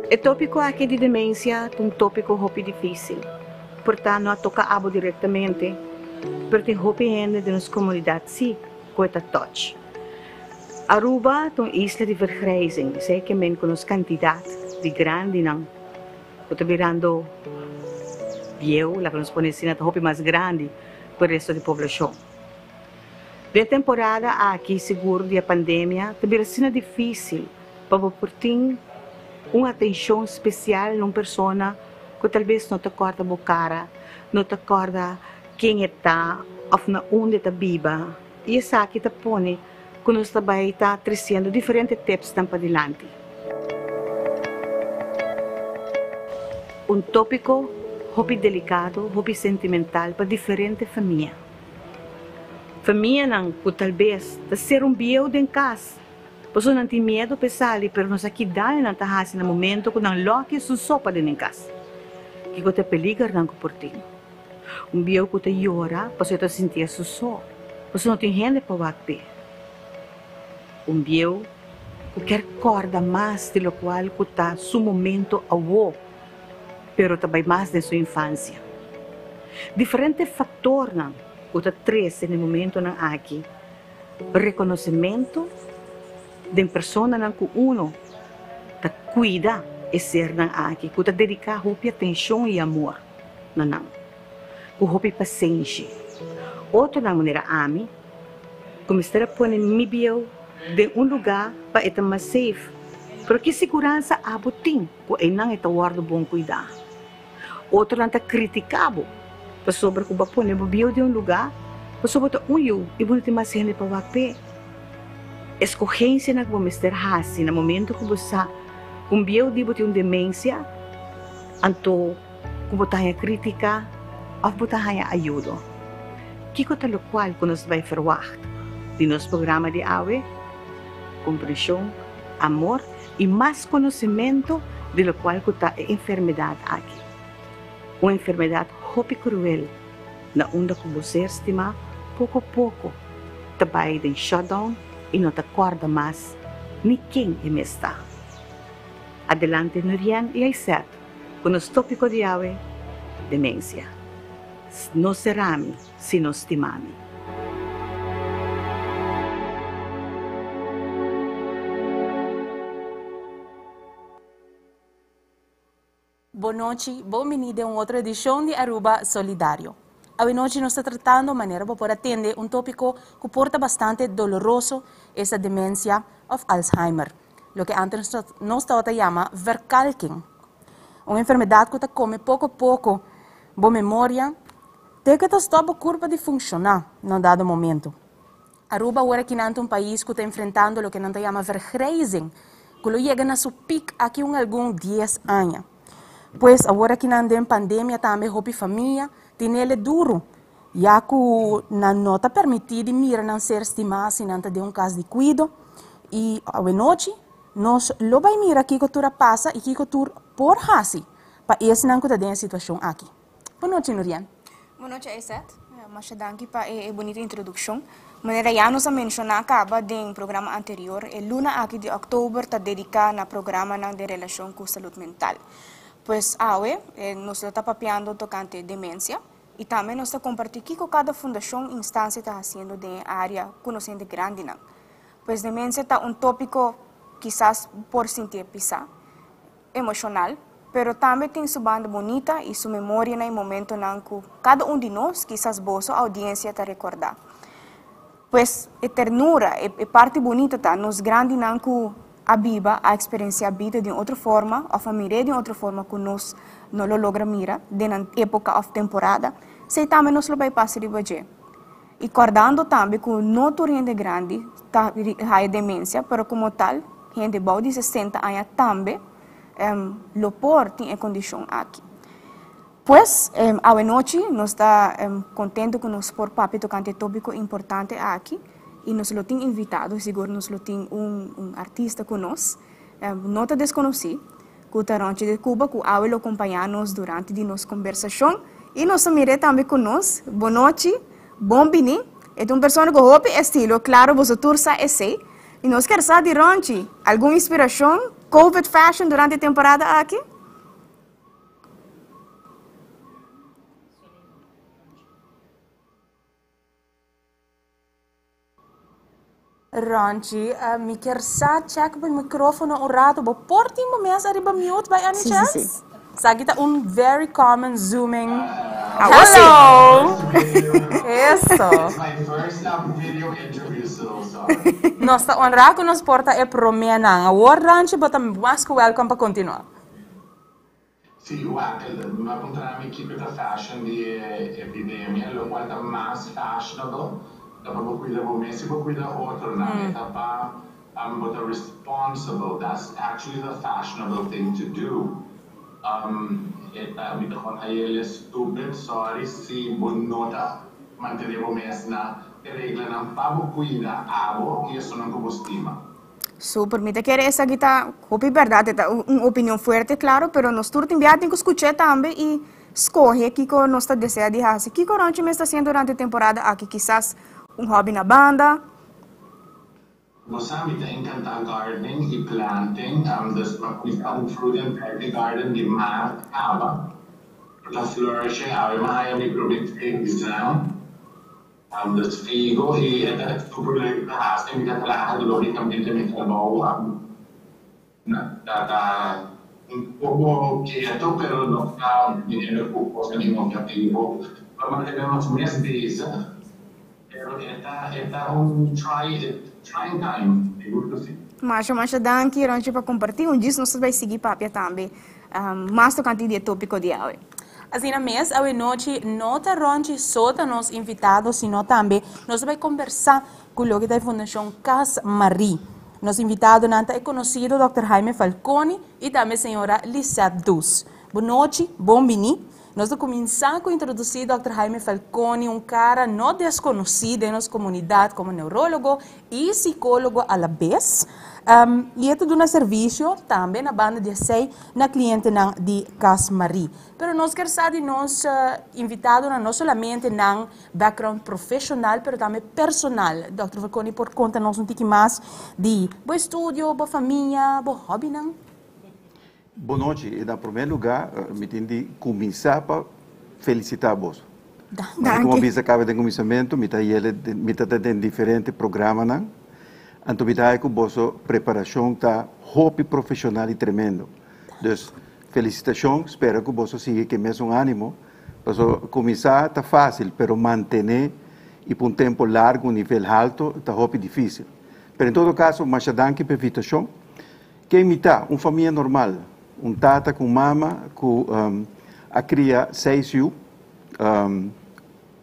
O tópico aqui de demência é um tópico muito difícil, portanto não toca abo diretamente, mas tem muito gente de nossa comunidade sim, que está touch. Aruba é uma isla de vergrijzing, sei que men com quantidade de grande não, que está virando viejo, lá que nos põe assim, é mais grande que o resto da população. De temporada aqui, seguro de a pandemia, também é difícil para portar uma atenção especial numa pessoa que talvez não te acorda a cara, não te acorda quem está, ou na onde está viva. E isso aqui te põe que nós também está trazendo diferentes tips para adiante. Um tópico muito delicado, muito sentimental para diferentes famílias. Família não, que talvez de ser viejo em casa, pois não tem medo de pensar, mas nós aqui dá não está no momento que não loque sua sopa dentro em casa. Que você peligra não por ti. Viejo que te llora, pois você sentia sua sopa, pois não tem gente para bater. Viejo que quer corda mais de lo qual que está seu momento avô, pero também mais de sua infância. Diferentes fatores não. O que traz no momento não aqui, reconhecimento de pessoa não que uno te cuida e ser não aqui, que te dedica a atenção e amor não, que paciência. Outra maneira ami, como estar pôr mi bio de lugar para estar mais safe, porque segurança abutin, que não é guarda bom cuidar. Outra não te criticado. Sobre o bapo ne bio de lugar, sobre o uyu e bonito mais gente para vape. Escorrência na como Mr. Hasi no momento que você bio de botar demência, anto como botar crítica, ou botar ajuda. Kiko talo qual que nós vai verwacht de nosso programa de awe, compreensão, amor e mais conhecimento de lo qual que está a enfermidade aqui. Uma enfermidade muito cruel, na onde que você estima, pouco a pouco, te vai em shutdown e não te acorda mais nem quem está. Adelante, Nurian e Aizet, com o tópico de hoje, demência. Não será-me se não estimame. Boa noite, bem-vindo a uma outra edição de Aruba Solidário. Hoje nós estamos tratando de maneira para atender tópico que porta bastante doloroso, essa demência of Alzheimer, lo que antes nós chama verkalking. Uma enfermidade que come pouco a pouco boa memória, até que está a curva de funcionar num dado momento. Aruba agora aqui é um país que está enfrentando o que nós chama vergrijzing, que chega a seu pico aqui alguns 10 anos. Pois agora que na pandemia também a família tem ele duro, já que não está permitido mirar não ser estimado se não tem um caso de cuido e à noite nós lo vai mirar que cultura passa e que cultura por hasi para esse não que está situação aqui. Boa noite, Nurian. Boa noite, Aizet. Mas danke para a bonita introdução. Maneira já nos mencionar acaba do programa anterior, a luna aqui de outubro está dedicada ao programa de relação com saúde mental. Pues hoje nós estamos papeando tocante demência e também nós estamos compartilhando com cada fundação e instância está fazendo de área conhecendo grande não. Pues demência está tópico quizás por sentir pisar, emocional, pero também tem sua banda bonita e sua memória no momento não que cada de nós quizás vossa audiência está recordar. Pues a ternura, a parte bonita tá nos grande não que a viva, a experiência a vida de outra forma, a família de outra forma que nós não lo logra mira, de na época of temporada, se também nós lo vai passar de hoje. E recordando também que não toda gente grande tá a demência, pero como tal, gente bom de 60 anos também, lo por tem a condição aqui. Pues, a noite, nós está contente que nós por papi tocante tópico importante aqui, e nós lo temos invitado, seguro nós lo temos artista conosco, não está desconhecido, que está de Cuba, que ele acompanha-nos durante a nossa conversação, e nós também também conosco. Boa noite, bom bini, é uma pessoa que hope estilo, claro, você tursa esse, e nós queremos saber de onde, alguma inspiração COVID fashion durante a temporada aqui? Ronchi, mi quer sa check o microfono um rato, bo porti mo mes arriba mute by any chance? Sagita very common zooming. Hello! Eso. My first video interview, so sorry. Nossa honra que nos porta é promena. Agora, Ronchi, bota mais que welcome para continuar. Sì, guarda, ma contra mi equipe da fashion di epidemia, lo qual da mass fashionable, da proprio qui da Messi, poi qui da otro, na etapa, but the responsible, that's actually the fashionable thing to do. Mi con aiele stupid, sorry, si buonota, mantenevo mesna, e regla non pavo qui da avo, io sono anche stima. Super, me quer essa guitarra, copy verdade, tá uma opinião forte, claro, pero nós turno enviar tem que escutar também e escolher que nós está deseja de fazer. Que corante me está sendo durante a temporada aqui, quizás hobby na banda. Moçambique tem encanta gardening e planting, dus uma fruit and veggie garden de mar, aba, para flourishing, aba, mas eu produto design. Dus figo e é super leuk te haast. Ik dacht later door ik hem dit met gebouwen. Dat un poco quieto, pero no está dinero poco significativo. Vamos a tener unos meses de eso, pero está un trying time, digo assim. Mas danke, Ronchi, para compartilhar. Disso nós vai seguir papia também. Mas tocante de tópico de hoje. Assim, na mês, a noite, nota Ronchi, só nos invitados, sino também, nós vamos conversar com o da Fundação Cas Marie. Nosso invitado é conhecido Dr. Jaime Falcone e também a senhora Lisette Dus. Boa noite, bom-vindo. Nós vamos começar com introduzir Dr. Jaime Falcone, cara não desconhecido em nossa comunidade como neurólogo e psicólogo à la vez. E é tudo um serviço também na banda de sei na cliente de Cas Marie. Pero nós queremos saber nós invitado não somente na background profissional, mas também personal. Dr. Falcone, por conta-nos pouquinho mais de bom estúdio, boa família, bom hobby, não? Boa noite. Em primeiro lugar, me tem de começar para felicitar vos. Como você acaba de começamento, me está tendo diferentes programas, não? Então, me está com vossa preparação está hobby profissional e tremendo. Então, felicitações. Espero que você siga com o mesmo ânimo. Começar está fácil, mas manter e por um tempo largo, um nível alto, está hobby difícil. Mas, em todo caso, mais danke pela invitação. Que imitar uma família normal. Tata com mama, com a cria 6 anos,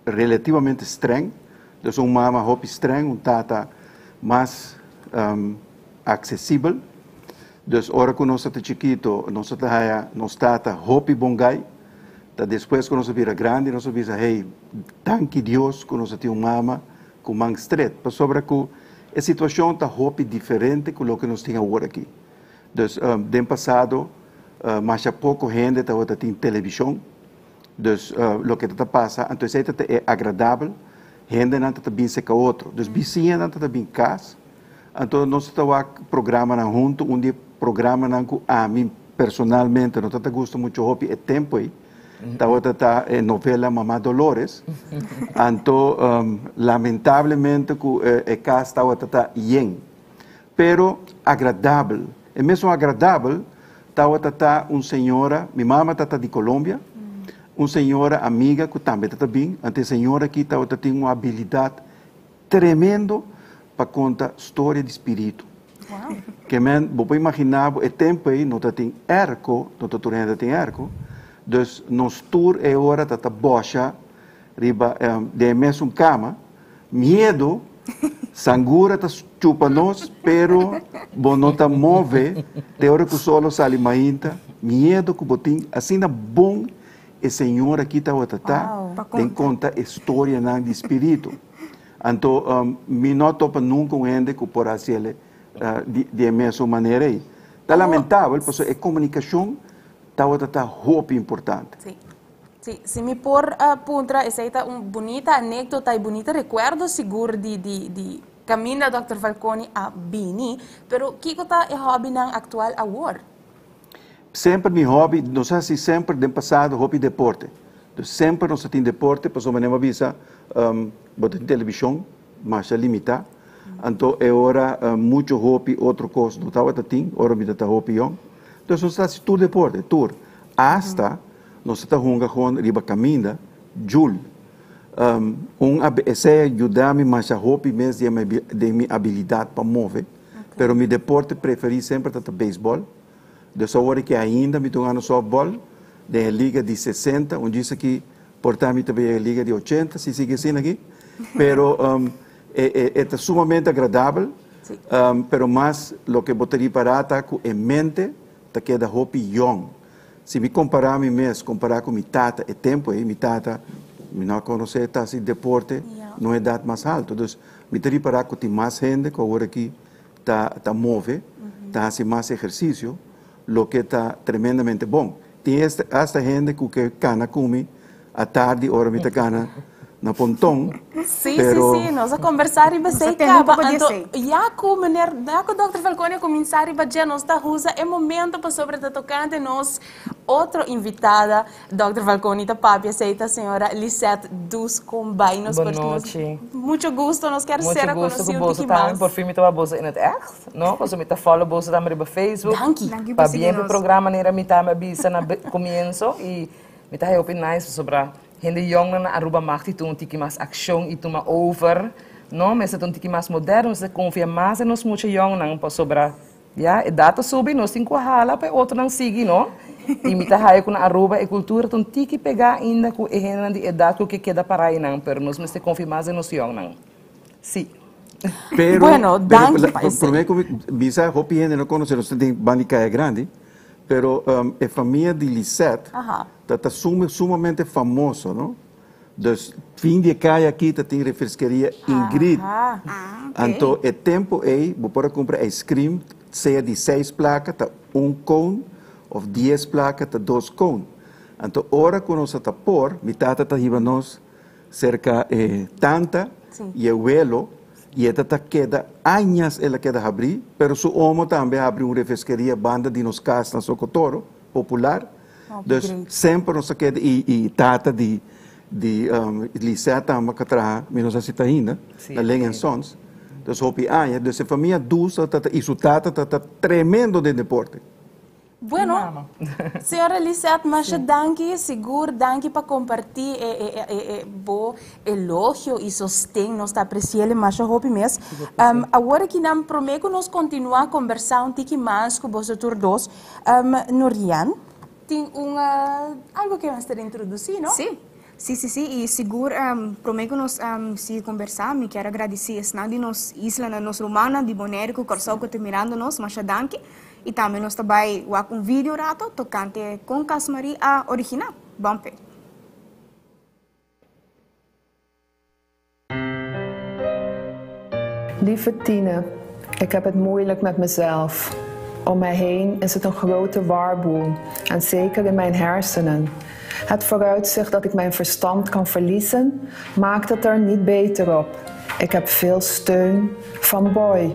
relativamente estranho. Então, mama hobby estranho, tata mais acessível. Então, hora que nós estamos chiquito, nós tata hobby bongai. Depois que nós vira grande, nós vira, hey, tanque Deus que nós temos mama com manga estreita. Para sobre que a situação está hobby diferente do que nós temos agora aqui. Então, no passado, mas há pouco gente está tem televisão. Então, o que está passando, então isso é agradável. Gente não está bem com outro. Então, vizinha não está bem casa. Então, nós estamos programa junto, onde programa com a mim personalmente não está gosto muito hobby é tempo aí. Está novela Mamá Dolores. Então, lamentavelmente, a casa está bem. Pero agradável. É mesmo agradável, está uma senhora, minha mama está de Colômbia, uma senhora amiga que também está bem, a senhora aqui tem uma habilidade tremenda para contar história de espírito. Wow. Que vou imaginar, o tempo aí não tem arco, não tem arco, então, nos tour é hora de bocha, riba, de mesmo cama, medo, sangura está chupa nós, pero não está move, de hora que o solo sale mainta, medo que botim, assim na bom, e senhor aqui está tem conta história de espírito. Então, me não topa nunca um ende que por assim de mesma maneira aí. Está lamentável, porque a comunicação está muito importante. Sim. Sim, se me por puntra, essa é uma bonita anécdota e bonita recuerdo seguro de Camina Dr. Falcone a Bini, pero kiko ta e hobby ng actual award? Sempre meu hobby, nós assim sempre do passado hobby deporte. Então sempre nós temos deporte, para somos nem avisa, botar televisão, mas é limitado. Então é hora muito hobby, outro coisa, não estava tem, hora me dá hobby on. Então nós estamos tudo deporte, tudo. Hasta nós estamos jogando riba caminha, jul. Esse ajuda-me mais a hobby mesmo de minha habilidade para mover. Pero meu deporte preferido sempre é beisebol. Dessa hora que ainda me estou jogando softball, da liga de 60, onde diz que portar-me também a liga de 80, se sigue assim aqui. Pero é sumamente agradável, pero mais o que botaria para tá com em mente, tá que da hobby young. Se me comparar me mesmo, comparar com minha tata, é tempo aí, minha tata, me não conhecer tá assim deporte, não é idade mais alta, então me teria para com tem mais gente que agora aqui tá move, tá assim mais exercício, lo que está tremendamente bom. Tem esta gente que cana come à tarde, hora me cana na pontão. Sim, sim, nós a conversar e você acaba. Então, já com o Dr. Falcone começar e já nós está usa é momento para sobre a tocante nós outra invitada, Dr. Falcone da papi aceita a senhora Lisette dos Combainos. Boa noite. Muito gosto, nós queremos ser a conhecer um pouco mais. Por fim, me estava boa in het echt, não? Posso me follow boa também no Facebook. Danke. Para bem o programa nera me tá me bisa na comienzo e me tá heel nice sobre Hende jongen na Aruba macht itu um tiki mas action itu ma over, no? Mas é um tiki mas moderno, se confia mais em nós muito jong nang pa sobra, ja? E data subi nós tem hala pa outro nang sigi, no? E me tá haia com Aruba e cultura um tiki pegar ainda com e hende de edad que queda para aí nang, pero nós se confia mais em nós jong nang, sim. Pero, bueno, danke. Por mim como bisa hopi hende não conhece, nós tem Bandicaia grande. Pero a família de Lisette está sumamente famosa, não? Dus fim de caia aqui tem refresqueria Ingrid. Então é tempo aí, vou para comprar ice cream, seja de 6 placas, tá cone, ou 10 placas, tá 2 cone. Então hora que nós está por, mi tata está riba nós cerca tanta e abuelo. E ela queda anos ela queda abrir, pero su homo também abre uma refresqueria banda de nos casas na Socotoro popular. Então sempre nos queda e tata de Lisette também que traz menos assim ainda, na Lengen Sons. Então hopi anos, então a família dusa e su tata tá tremendo de deporte. Bueno, senhora Lisette, mas danke, seguro, danke para compartilhar bom elogio e sostém, nós apreciamos mais o hobby mesmo. Agora que nós prometo nós continuar a conversar um pouquinho mais com vocês dois, Norian, tem algo que vamos ter introduzir, não? Sim. Sim, e seguro, prometo nós se conversar, me quero agradecer a nós isla na nossa romana de Bonaire, que o coração que está mirando nós, mas danke. E também nós também um vídeo rato tocante com Casmari a original. Bampe. Lieve Tine, ik heb het moeilijk met mezelf. Om mij heen is het een grote warboel en zeker in mijn hersenen. Het vooruitzicht dat ik mijn verstand kan verliezen, maakt het er niet beter op. Ik heb veel steun van Boy.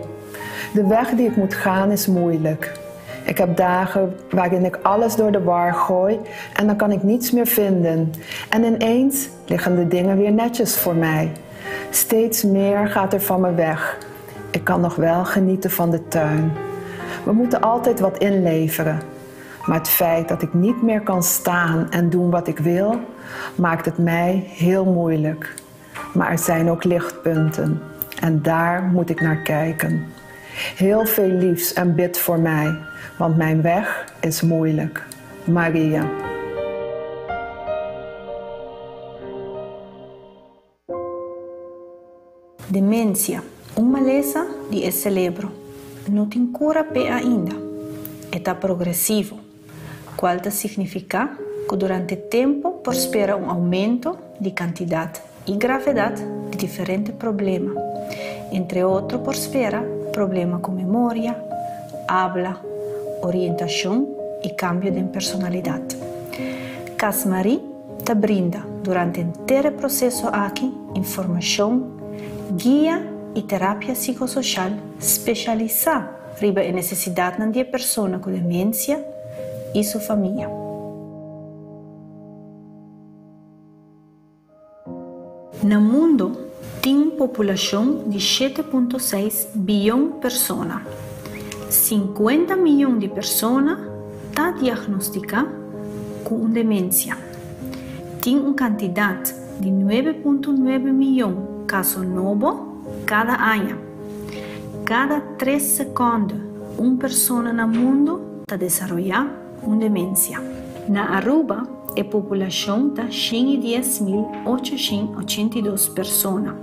De weg die ik moet gaan is moeilijk. Ik heb dagen waarin ik alles door de war gooi en dan kan ik niets meer vinden. En ineens liggen de dingen weer netjes voor mij. Steeds meer gaat er van me weg. Ik kan nog wel genieten van de tuin. We moeten altijd wat inleveren. Maar het feit dat ik niet meer kan staan en doen wat ik wil, maakt het mij heel moeilijk. Maar er zijn ook lichtpunten en daar moet ik naar kijken. Heel veel liefs en bid voor mij, want mijn weg is moeilijk. Maria. Demência, uma maleza de cérebro. Não tem cura para ainda. Está progressivo, qual significa que durante o tempo prospera aumento de quantidade e gravidade de diferentes problemas. Entre outros, prospera problemas com memória, habla, orientação e cambio de personalidade. Casmari te brinda durante o inteiro processo aqui informação, guia y terapia psicosocial especializada riba en necesidad de persona con demencia y su familia. En el mundo, tiene población de 7,6 billones de personas. 50 millones de personas están diagnosticadas con demencia. Tiene una cantidad de 9,9 millones de casos nuevos cada año. Cada 3 segundos, una persona en el mundo está desarrollando una demencia. En Aruba, la población está 110.882 personas.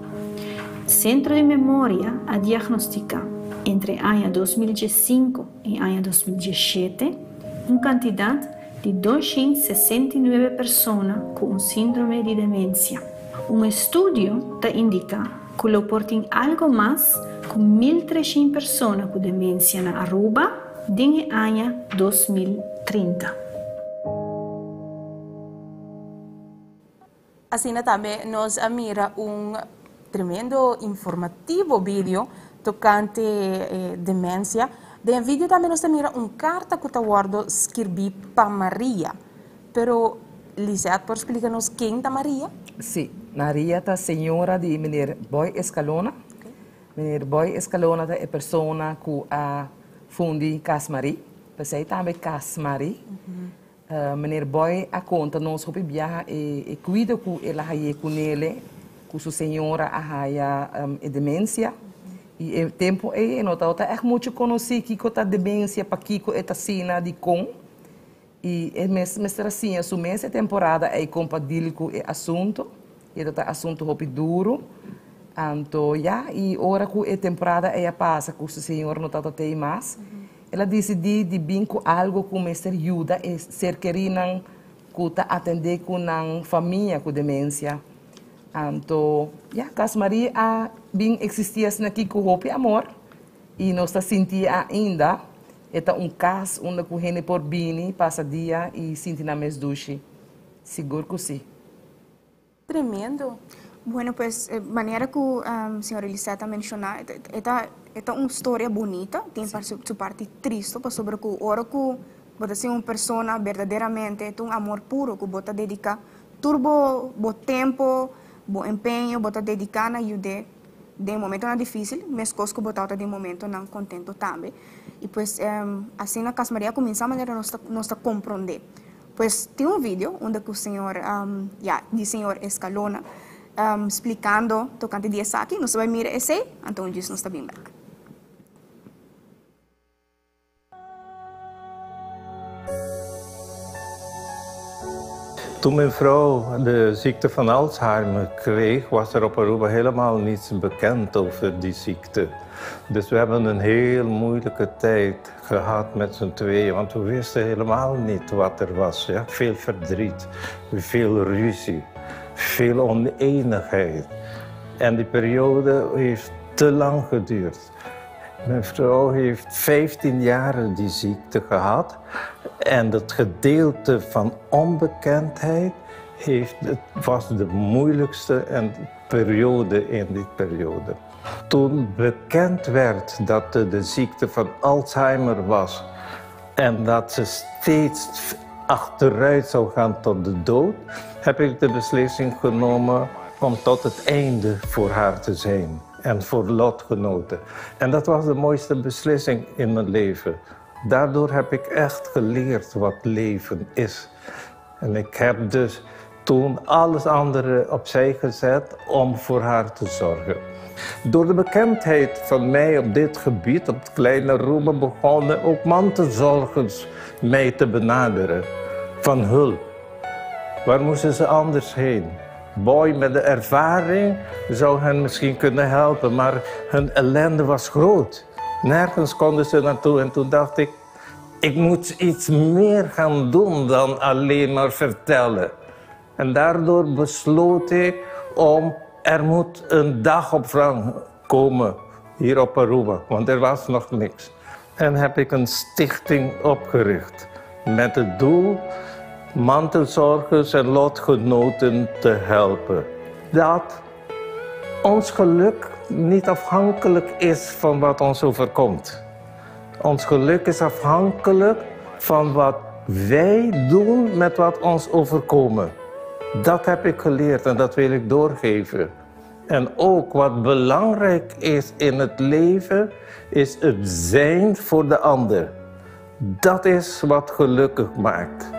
Centro de Memoria ha diagnosticado entre el año 2005 y el año 2017 una cantidad de 269 personas con un síndrome de demencia. Un estudio te indica que lo portan algo más con 1.300 personas con demencia en Aruba en el año 2030. Así también nos mira un tremendo informativo vídeo tocante demencia. En vídeo también nos mira una carta que te guardo escribí para María. Pero, Lisette, ¿puedes explicarnos quién es María? Sí, María es señora de meneer Boy Escalona. Okay. Meneer Boy Escalona es la persona que ha fundado Casmarie. Zij também Casmarie. Meneer Boy ha conta nos op viaja e cuida que ela haye com ele, com sua senhora a demência. E o tempo é notado é muito conhecido que a demência para que é cena de com e é mesmo assim a sua mês temporada é compatível com o assunto e é assunto muito duro. Então já e hora que a temporada é passa com sua senhora notado tem mais. Ela decidiu de vir com algo que me ajuda e ser querida que atender com a família com demência. Então, Casmarie a bem existia aqui com hope amor e nós sentimos ainda é caso onde a gente por bem passa dia e sentimos mais duche. Seguro que sim. Tremendo. Bueno, pues, manera que señora Lisette mencionó, esta una historia bonita, tiene su parte triste, pues sobre que ahora que vos ser una persona verdaderamente, un amor puro que vos dedica turbo, vos tiempo, vos empeño, vos dedicar a ayudar de momento difícil, mas cosas que vos de momento no contento también. Y pues, así na Casmaria comienza a manera nos comprender. Pues, tiene un video donde el señor, el señor Escalona, explicando tocante de aqui, nós vamos mirar esse, então disso nós está bem back. Toen mijn vrouw de ziekte van Alzheimer kreeg, was er op Aruba helemaal niets bekend over die ziekte. Dus we hebben een heel moeilijke tijd gehad met z'n tweeën, want we wisten helemaal niet wat er was. Ja? Veel verdriet, veel ruzie. Veel oneenigheid. En die periode heeft te lang geduurd. Mijn vrouw heeft 15 jaar die ziekte gehad. En het gedeelte van onbekendheid was de moeilijkste periode in die periode. Toen bekend werd dat de ziekte van Alzheimer was en dat ze steeds achteruit zou gaan tot de dood, heb ik de beslissing genomen om tot het einde voor haar te zijn en voor lotgenoten. En dat was de mooiste beslissing in mijn leven. Daardoor heb ik echt geleerd wat leven is. En ik heb dus toen alles andere opzij gezet om voor haar te zorgen. Door de bekendheid van mij op dit gebied, op het kleine Aruba, begonnen ook mantelzorgers mij te benaderen. Van hulp. Waar moesten ze anders heen? Boy met de ervaring zou hen misschien kunnen helpen, maar hun ellende was groot. Nergens konden ze naartoe en toen dacht ik moet iets meer gaan doen dan alleen maar vertellen. En daardoor besloot ik er moet een dagopvang komen hier op Aruba, want er was nog niks. En heb ik een stichting opgericht met het doel mantelzorgers en lotgenoten te helpen. Dat ons geluk niet afhankelijk is van wat ons overkomt. Ons geluk is afhankelijk van wat wij doen met wat ons overkomen. Dat heb ik geleerd en dat wil ik doorgeven. En ook wat belangrijk is in het leven, is het zijn voor de ander. Dat is wat gelukkig maakt.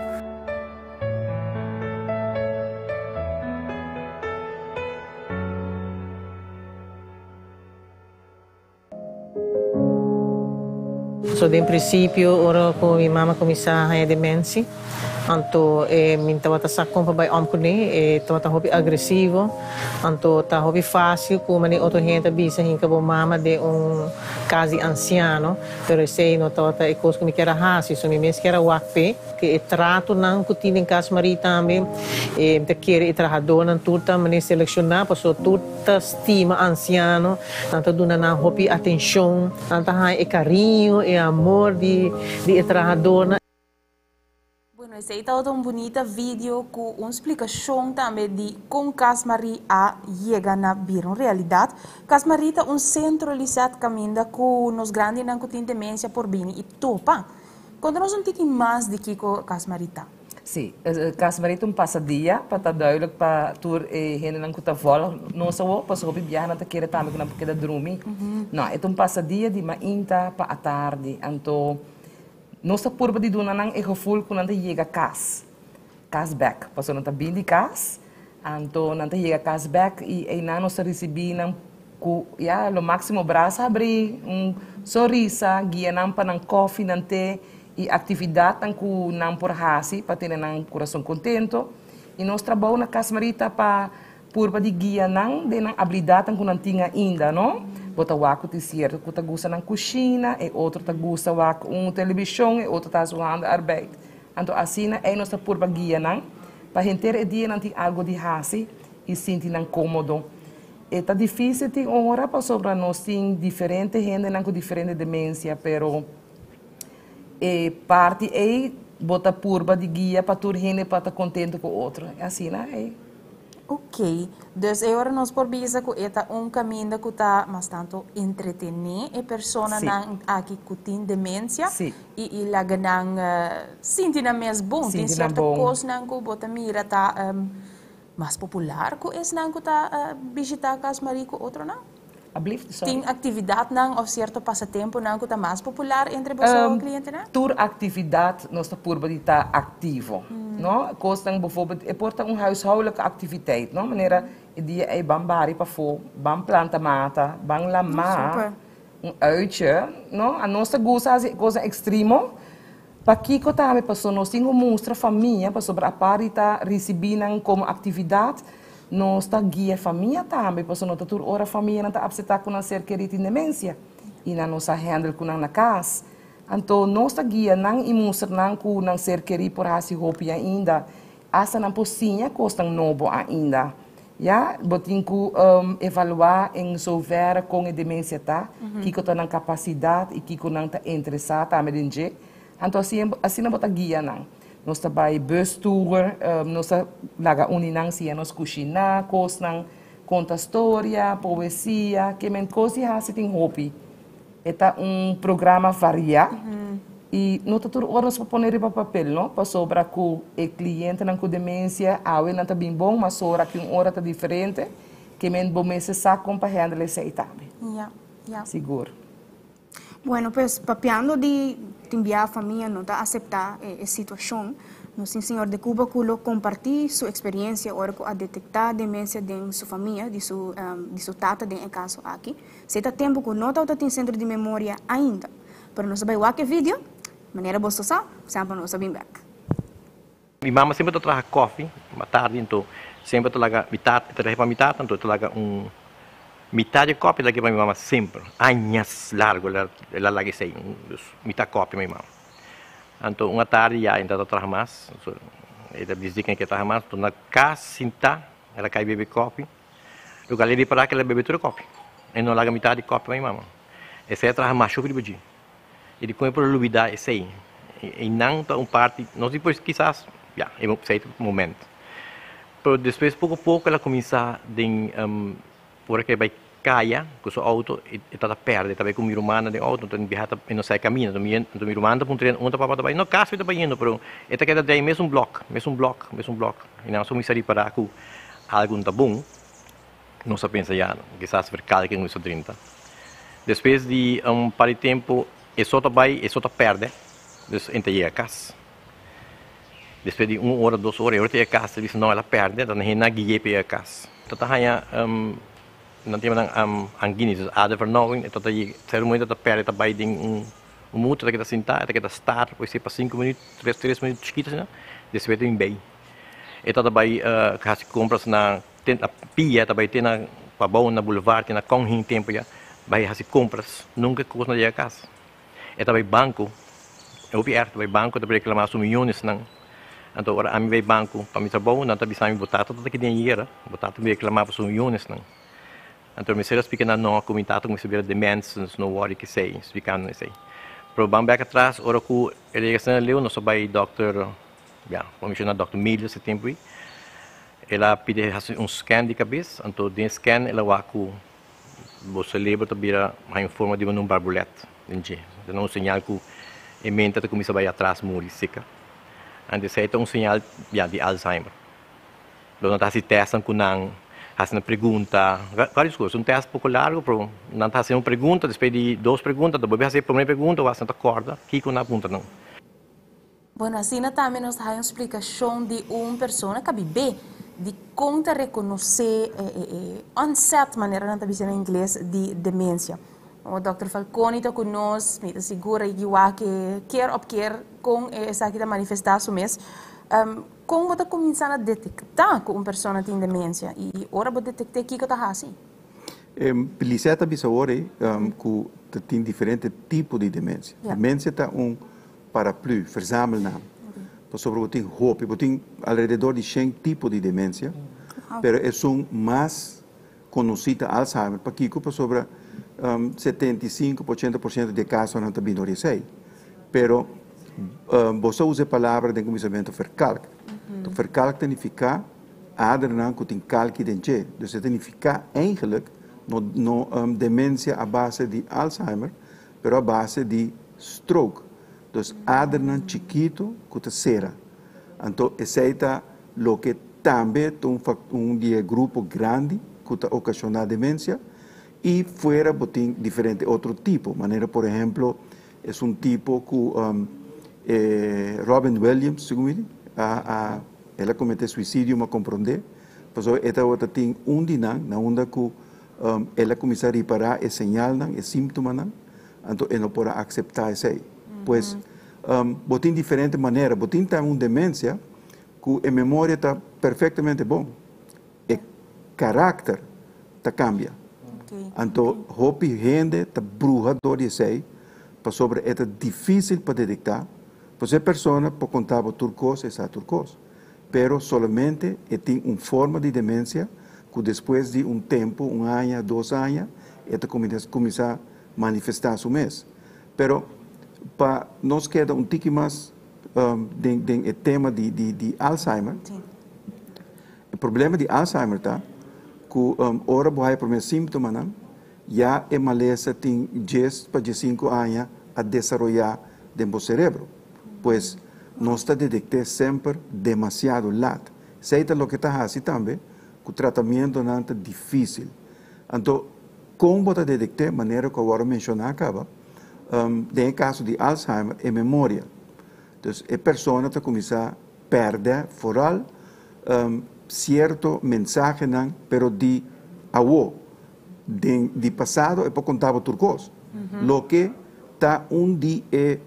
So, in principio, ora ko mi mama komisa haya demensi. Anto minta wata sakon pa bay omkune tawata hobi agresivo. Anto ta hobi fácil ku mani outro gente bisa hinka bo mama de quasi anziano. Pero sei no tawata ikos kumi kera hasi so mi mes kera wakpe que trato nan kutin kas mari tambe te kere trabajador nan turta mani selecionar paso turta estima anciano. Tanto duna na hobi atenção, tanto hai carinho e amor de trabajador. Essa é uma bonita vídeo com uma explicação também de como Casmari a chega na Biron. realidade, Casmari é um centralizado caminho com nos grandes não tem demência por bem e topa. Conta-nos um pouquinho mais de que Casmari está. Sim, Casmari é um passadia para estar duidelijk para tur henen ang kuta vola não só para sob viajar na taqueira também que não porque da dormir. Não, é um passadia de mainta para a tarde, então nossa purba de dona nang gevoel quando chega cas back, passo não tá bem de cas, então não chega cas back e aí não nos recebi nang ku ya lo máximo braço abrir sorrisa guia nang pa nang coffee nante e atividade nang ku nang por hasi para ter nang coração contento e nós trabalho na Casmarita para purba de guia nang de nang habilidade nang ku nang tinha ainda, não? Bota waku te certo que tá gusta na cozinha e outro tá gusta waku televisão e outro tá zoando arbeid. Então assim é nossa purba guia não para gente é dia não tem algo de hasi e sentir não cômodo. É tá difícil tem hora para sobre nós tem diferente gente não com diferente demência, pero parte é bota purba de guia para tur gente para estar contente com o outro. Assim é. Ok, dus agora nós por bisa que é caminho que está bastante entretener a pessoa aqui que tem demência e lá ganham sentir na mesmo bom, tem certa coisa não que bota mira tá mais popular que esse não que tá visitar Casmari com outro não. Tem atividade não ou certo passatempo não que está mais popular entre os clientes não? Tour atividade nossa purba de estar ativo. No, kostan bijvoorbeeld, er wordt een huishoudelijke activiteit, no? Meneer, die je bambari para voor, bam planta mata, bam lama, een uitje, no? A nossa gosta coisa extremo. Para Kiko também passou nós temos mostra família, para sobre a parita recebendo como atividade, nós tá guia família também, para nós toda hora família não tá absetar com a ser querida em demência e na nossa handle com na casa. Então, nossa guia não mostra não com não ser querido por hasi hopi ainda, essa não pocinha custa novo ainda, já botin ku evaluar em souver com a demência tá, que tá na capacidade e que não tá interessado a medinje, então assim não bota guia não, nós tá by bus tour, nós tá laga uninang se nós cozinhar, cos não conta história, poesia, que men cosi hasi tem hopi. É programa variado e não está tudo horas para pôr para papel, não? Para sobrar que o cliente não com demência, a não está bem bom, mas sobra que hora está diferente, que men bom mês sabe como para handle esse também. Seguro. Bueno, pues papiando de enviar a família não está aceitar a situação, no senhor de Cuba culo compartir sua experiência ora a detectar demência de sua família, de sua tata de caso aqui. Se está tempo que não está tem centro de memória ainda, para nós saber o que vídeo, maneira boa só, sempre nós sabemos back. Minha mama sempre trabalha coffee, uma tarde então sempre trabalha metade, então trabalha metade de coffee lagi para minha mama sempre, anos largo, ela lagi sei, metade coffee minha mama. Então, uma tarde já ainda trabalha mais, ela dizia que trabalha mais, então na casa sinta, ela cai beber coffee, o galera para que ela bebe tudo coffee, e não larga metade de coffee minha mama. Esse é trabalha mais chuva de budi, ele põe para luvidar esse aí, e não para parte, nós depois quizás, já, é um certo momento, mas depois pouco a pouco ela começa a por que vai caia com sua auto e tá perde também com minha humana de auto então viaja e não sai caminho então minha humana para um trem onde para também não caso está indo pero esta queda daí mesmo um bloco e não só me sair para com algo tá bom não só pensa já quizás vercal que não isso 30 depois de par de tempo e só perde dus inte a casa depois de 1 hora 2 horas eu te a casa diz não ela perde então não guia para a casa então hanya não tem anguinis ada vernauing então aí ser muito da perde tá vai ding muito da que tá sentar da que tá estar depois se para 5 minutos 3 minutos chiquitos né depois tem bem então tá vai caso compras na a pia tá vai ter na para bom na boulevard tem na com tempo já vai fazer compras nunca custa na casa então vai banco eu vi vai banco para reclamar os milhões não então agora a mim vai banco para me trabalhar não tá bisa me botar tudo que dinheiro botar também reclamar para os milhões não então me será explicando não comentar com sobre dimensões no worry que sei explicando não sei pro back atrás ora que ele está leu não só vai doctor já vamos chamar doctor Milho esse tempo ela pede scan de cabeça então de scan ela vai com o cérebro também em forma de um barbulete então um sinal que a mente começa a vai atrás muito seca antes é sinal de Alzheimer então não se testam com não fazendo pergunta várias coisas teste pouco largo pero não está fazendo pergunta depois de 2 perguntas depois fazer a primeira pergunta ou você acorda que com na punta não Bueno, assim também nos dá uma explicação de pessoa que vive de como reconhecer de certa maneira não está dizendo em inglês de demência. O Dr. Falcone está conosco, me assegura que keer op keer com essa aqui da manifestação mesmo. Como você começar a detectar que uma pessoa tem demência e ora você detectar que está assim? Peliceta bisa ore que tem diferentes tipos de demência. Demência está paraplu, verzamelnaam. Sobre o tem hope, o tem alrededor de 100 tipos de demência, pero é mais conhecida Alzheimer, para que sobre 75-80% de casos não também não recebe. Pero você usa a palavra de começamento verkalk. Então, verkalk significa adrenaan que tem calque dentro. Dus het significa eigenlijk demência à base de Alzheimer, pero à base de stroke. Dus adrenaan chiquito que te cera. Então, esse é o que também tem grupo grande que te ocasiona demência e fora tem diferente outro tipo. Maneira, por exemplo, é tipo que Robin Williams, segundo ela cometeu suicídio, mas compreender. Então, ela tem dinang na onda que ela começa a reparar o sinal, o síntoma, então ela não pode aceitar isso aí. Pois, tem diferente maneira. Tem também uma demência que a memória está perfeitamente bom. O caráter está cambia. Então, hope gente está bruxa do isso aí, sobre é difícil para detectar. Pois a pessoa pode contar o turcos, é turcos. Pero solamente tem uma forma de demência que depois de tempo, 1 ano, 2 anos, ela começa a manifestar-se mês. Pero para nós queda tique mais de tema de Alzheimer. Sim. O problema de Alzheimer está que ora vai para o síntoma já é maleza tem 10 para 5 anos a desenvolver dentro do cérebro. Pois nós está detectando sempre demasiado late. Sei o que está assim também, que o tratamento não é difícil. Então, como você detectar, maneira que eu agora mencionar acaba, no caso de Alzheimer, é memória. Então, a pessoa começa a perder, foral, certo mensagem, pero de avô, de passado, é para contar o turcos. Lo que está dia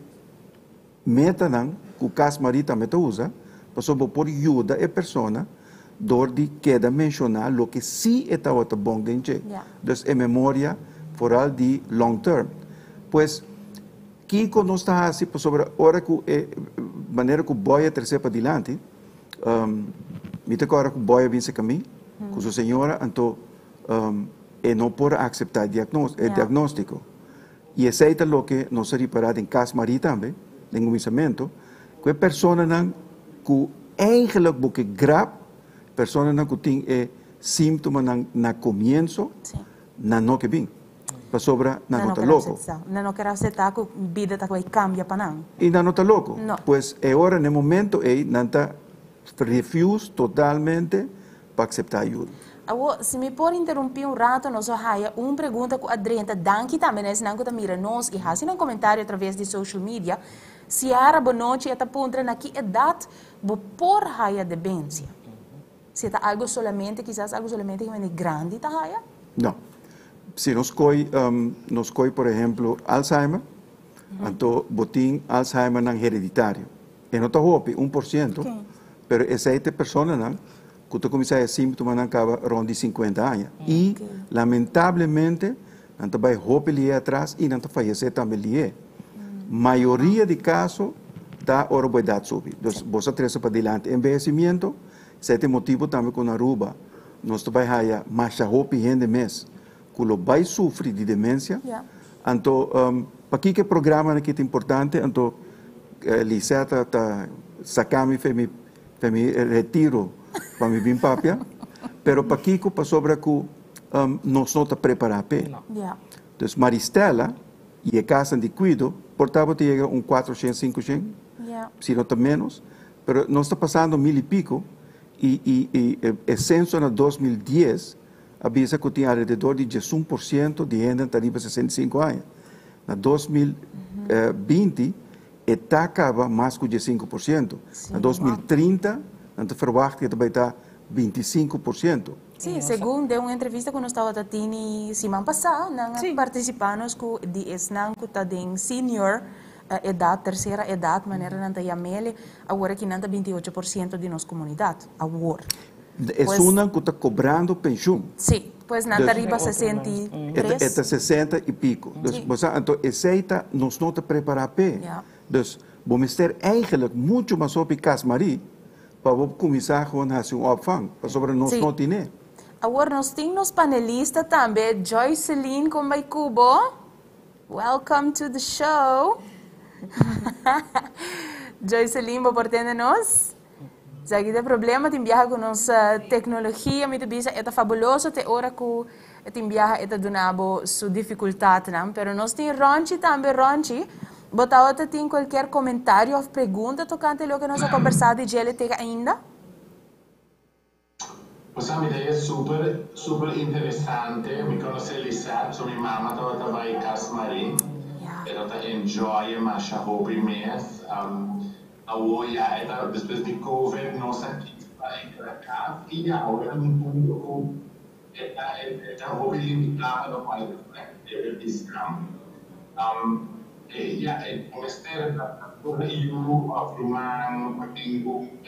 meta, que o caso marita meta usa, para por ajuda a pessoa, dor de queda mencionar lo que sim está bom dentro. Então, é memória foral de long term. Pois, que nós está assim sobre a hora que maneira que o boia trazer para adiante, me tem agora que o boia vem se caminho, com sua senhora, então não pode aceitar diagnóstico. E esse é o que nós reparamos em caso marita também, em começamento, que a pessoa que eigenlijk porque grave, pessoa que tem síntoma na começo, não que bem. Para sobra, não está louco. Não quero aceitar que a vida está cambia para não. E não está louco. No. Pois é hora, no momento, não está refuse totalmente para aceitar ajuda. Se me pode interromper rato, nós vamos pergunta com a Adriana, danke também, né? Se não está mira nós e faz um comentário através de social media. Se a boa noite está pontra na que idade vou por haia demência. Se está algo solamente, quizás algo solamente que é grande, tá haia? Não. Se nós coi, por exemplo, Alzheimer, então botim Alzheimer não hereditário. E não está hopi 1%, pero essa pessoa não, que começa a sintomas não acaba rondando 50 anos. E, lamentavelmente, não vai hopi ali atrás e não está falecer também ali. Maioria de casos está obesidade subir. Então, você traz para diante envelhecimento, esse é o motivo também com a Aruba, nós vai haya mais hopi gente mês, que vai sofrer de demência. Então, para que programa que é importante, então, Liseta está sacando me retiro para me vir papia, pero para que sobre que nós não está preparado para. Então, Maristela e a casa de cuido, portava chega 400, 500, se não está menos, pero nós está passando 1000 e pico, e o censo na 2010 avisa que tinha alrededor de 11% de gente que arriba 65 anos. Na 2020, está acaba mais que 5%. Na 2030, a gente verwacht que vai estar 25%. Sim, segundo uma entrevista que nós estava tendo semana passada, nós participamos de esnan que está em senior idade, terceira idade, maneira não está yamele, agora que não está 28% de nossa comunidade, agora. É uma que está cobrando pensão. Sim, pois não está arriba 63. Está 60 e pico. Então, essa nós não está preparado para. Então, vamos ter eigenlijk muito mais op Casmarie para começar a fazer opvang, para sobre nós não temos. Agora nós temos panelistas também, Joycelyn com Bay Cubo. Welcome to the show. Joycelyn, vou portando nós. Se aqui tem problema, tem viaja com nossa tecnologia, me disse, é fabuloso, tem hora que tem viaja, é donado sua dificuldade, não? Pero nós temos Ronchi também, Ronchi. Botava tem qualquer comentário ou pergunta tocante ao que nós vamos conversar de GLT ainda? Questa idea è super interessante. Mi conosce Lisette, so mia mamma estava vai Casmarin. Era da enjoy mas a hobby mes. A voia era depois de Covid nós aqui para cá e agora no mundo é hobby limitado no país, né? É discount. Come stare per io a Fruman, a Bingo, a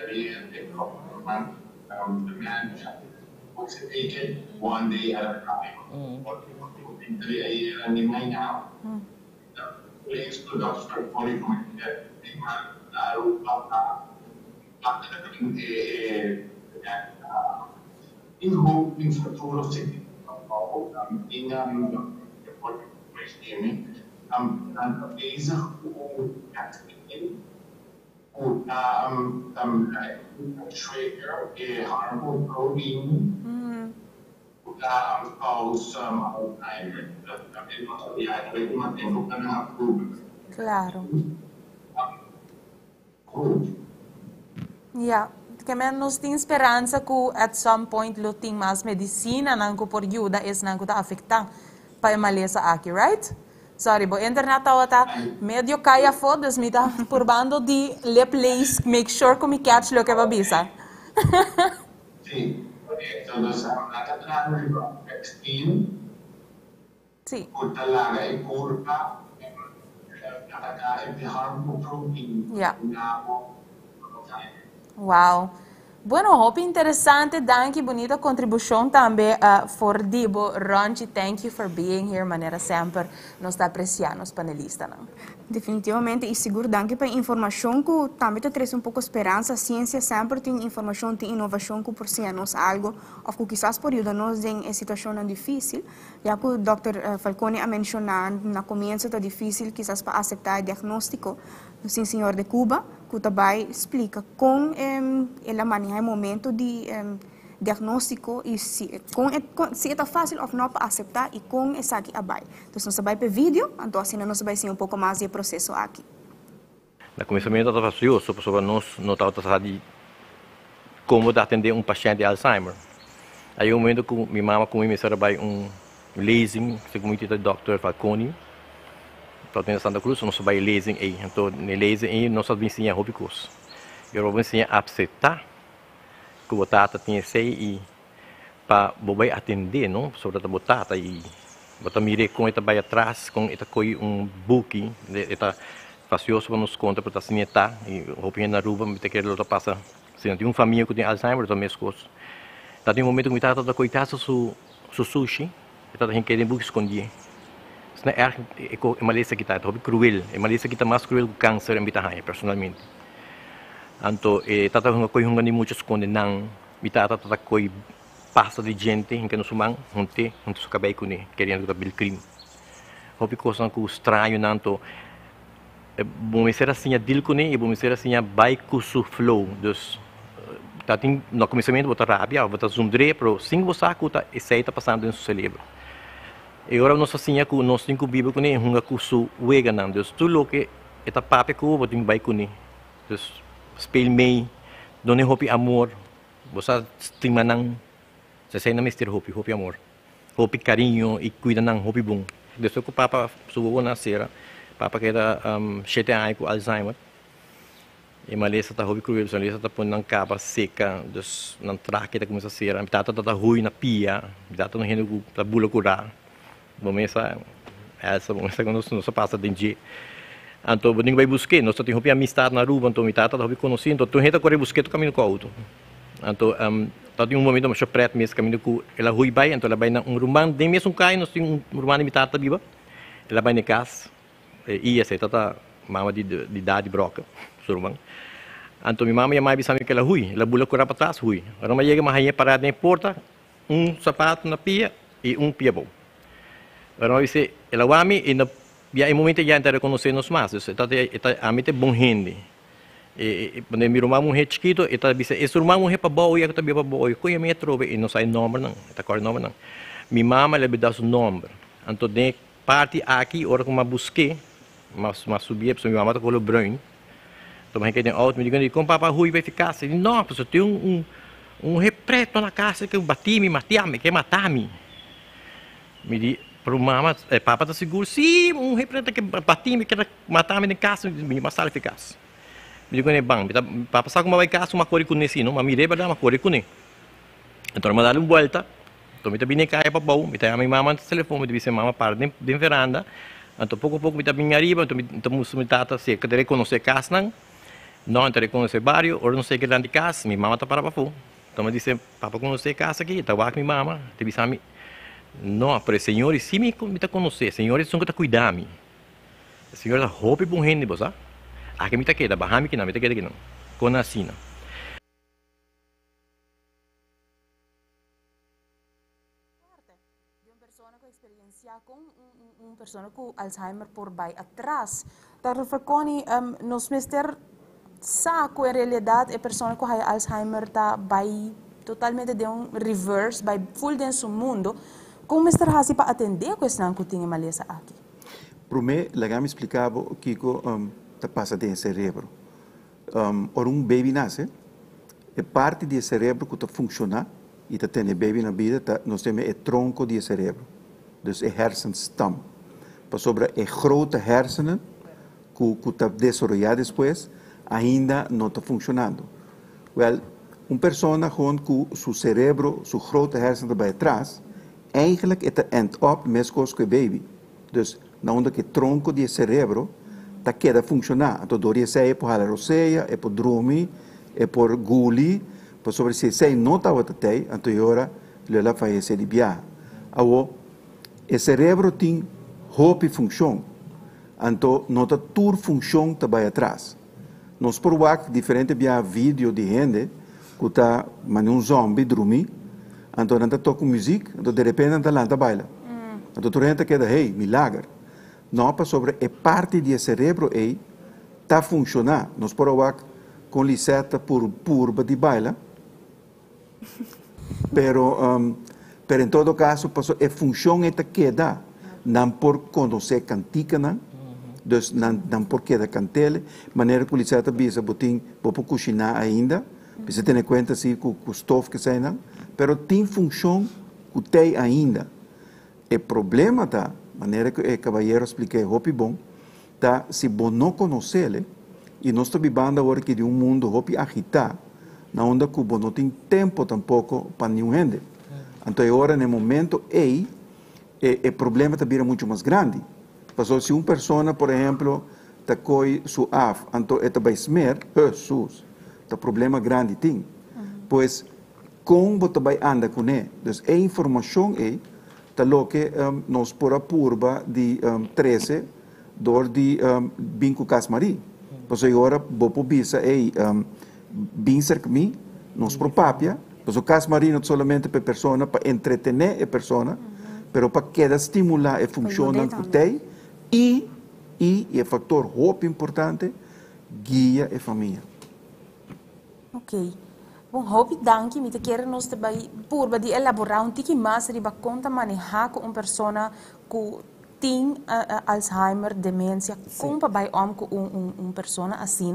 man, the manager wants to take it one day at a time. A year and in my now. Please put up for 40 points. In hope in future of city in aan bezig om trigger harmful protein als Alzheimer. Claro. Yeah. Que nós temos esperança que at some point lo tem mais medicina não que por ajuda é não que está afetando para a maleza aqui, right? Sorry, bo internet tá medio caia foda-se, me tá purbando de le place, make sure que me catch lo que vai bisa. Sim, então nós estamos na vaccine. Sim. O talaga é curva, atacar é harmful protein. Yeah. Wow. Bueno, hope interessante, danke, bonita contribuição também for Dibo. Ronchi, thank you for being here, maneira sempre nós está apreciando os panelistas. Não? Definitivamente, e seguro, danke para a informação que também te traz pouco esperança. A ciência sempre tem informação, tem inovação que por si nos algo, ou que quizás por ajudar-nos em situação difícil. Já que o Dr. Falcone a mencionado, na começo está difícil, quizás para aceitar o diagnóstico. Sim, senhor de Cuba, que também explica como é a maneira, o momento de diagnóstico e se é fácil ou não para aceitar e com essa aqui abai. Então, nós vai para vídeo, então assim nós vai ser pouco mais de processo aqui. No começamento estava ansioso, porque nós não estava de como atender paciente de Alzheimer. Aí um momento que minha mãe começou a trabalhar lasing, segundo o Dr. Falcone, para Santa Cruz, nós vai lasing aí. Então, no lasing aí nós vamos ensinar robicos. Eu vou ensinar a aceitar que o batata tem e para bobai atender, não, sobre a batata e botar mire com esta vai atrás com esta coi book, esta facioso para nos conta para assim tá e roupinha na rua, me querer outra passa, se tem família que tem Alzheimer também as coisas. Tá tem momento que me tá da coitada su sushi, tá da gente book escondia. Isso não é uma lista que tá, é cruel, é uma lista que tá mais cruel que câncer em Bitahanha, personalmente. Então, tata hunga koi hunga ni muitos condenam, mitata tata koi passa de gente em que não sumang, hunte sucabei kuni, querendo que bil crime. Hopi coisa que estranho nanto, bom ser assim a deal kuni e bom ser assim a vai cusu flow, dus tating no começamento botar rábia, botar zundre pro cinco saco tá esse tá passando no seu cérebro. E agora nós assim a ku nós cinco bibo kuni hunga cusu wega nan, dus tu lo que eta pape ku boting vai kuni, dus speel mee, doon hopi amor, você estima nang, você na mister hopi amor, hopi carinho e cuida nang hopi bom. Depois que o papa subiu na cera, papa que era 7 anos com Alzheimer, e malesa tá hopi cruel, malesa tá pondo nang capa seca, dus nang traque tá começa a cera, mitata tá ruim na pia, mitata não rende tá bula curar, bom essa quando não se passa dentro. Então, ninguém vai buscar, nós temos uma amizade na rua, então, mitata, nós conhecemos, então, a gente corre buscar o caminho com o auto. Então, tem um momento, mas eu preto mesmo, caminho com ela rui vai, então, ela vai na rumão, tem mesmo um cai, nós temos rumão de mitata viva, ela vai na casa, e essa, tata, mama de idade broca, seu rumão. Então, minha mãe e a mãe sabem que ela rui, ela bula correr para trás, rui. Agora, mas chega uma rainha parada na porta, sapato na pia e pia bom. Agora, ela vai e na ya em momento já entrar conhecendo mais, está a mim bom gente. E quando meu irmão um chiquito, está disse, esse irmão um para boa, eu também para boa, eu conheço minha trova e não sai nome não, está cor nome não. Minha mama lhe dá o nome. Então de parte aqui, hora como busquei, mas subia, porque minha mama está com o branco. Então a gente tem auto, me diga, como papai Rui vai ficar? Assim, não, porque tem um repreto na casa que eu bati, me matei, quer matar-me. Me diz para o mama, papai está seguro, sim, um representa que bati-me, quer matar-me em casa, me matar eficaz. Me digo, bang, papai sabe como vai casa, uma cor com nesse, não, mas me lembra uma cor com nesse. Então, me dá uma volta, então me vim cá para bom, me tá a minha mama no telefone, me disse, mama, para de veranda, então pouco a pouco me tá vindo arriba, então me tá se que reconhecer casa, não reconhecer bairro, ou não sei que de casa, minha mama tá para fora. Então me disse, papai conhecer casa aqui, tá com minha mama, te disse a mim. Não, para os senhores sim me conhecer, senhores são que tá cuidar me. Os senhores roupa bom gente, você? Aqui me tá queda, bahami que não, me tá queda que não. Com assim. De uma pessoa com experiência com uma pessoa com Alzheimer por vai atrás. Dr. Falcone, nos mister saco em realidade a pessoa com Alzheimer tá vai totalmente de reverse, vai full dentro do mundo. Como Mr. Hasi para atender a questão que tinha malesa aqui? Para mim, legal me explicava o que passa dentro do cérebro. Ora baby nasce, é parte do cérebro que funciona e tem baby na vida, nós temos o tronco do cérebro, dus é hersenstam. Para sobre é grote hersenen que está desenvolvendo depois, ainda não está funcionando. Well, uma pessoa com seu cérebro, seu grote hersenen vai atrás, eigenlijk het end op mesmo que baby. Dus na onda que tronco de cérebro tá queda funcionar. Então doria sei por hala roceia, é por dormir, é por guli, por sobre se sei não tá o tatei, então agora ela faz esse libia. Awo o cérebro tem hope função. Então não tá tur função tá vai atrás. Nós provamos diferente via vídeo de gente que tá um zombie dormir. Então, não toca música, então de repente não lá baila. Então, tu renta queda, hey, milagre. Não, para sobre a parte do cérebro aí está funcionando. Nós provamos com licença por de baila. Pero en todo caso, a função esta queda, não por conhecer cantica, não. Dus não por queda cantele, maneira que o liceta bisa botin, vou cozinhar ainda, precisa ter em conta se com o stove que sai não, pero tem função que tem ainda. O problema tá, maneira que o cavalheiro expliquei, hopi bom, tá, se bom não conhecê-lo, e nós estamos vivendo agora que de mundo hopi agitar, na onda que bom não tem tempo tampouco para nenhum gente. Então agora no momento aí, o problema tá vira muito mais grande. Porque se uma pessoa, por exemplo, está com sua af, então ela vai smer, Jesus, tá problema grande tem. Pois como você vai andar com ele? Então a informação é tá lo que nós por a curva de 13 dor de binco casmari. Pois agora vou por bisa é bem cerca mim, nós por papia. Pois o casmari não somente para pessoa para entretener a pessoa, pero para que estimular a função que tem. E o fator muito importante, guia a família. Ok. Bom, hopi danki, me te quero nós também por de elaborar pouco mais riba conta manejar com uma pessoa que tem Alzheimer, demência, como vai com uma pessoa assim,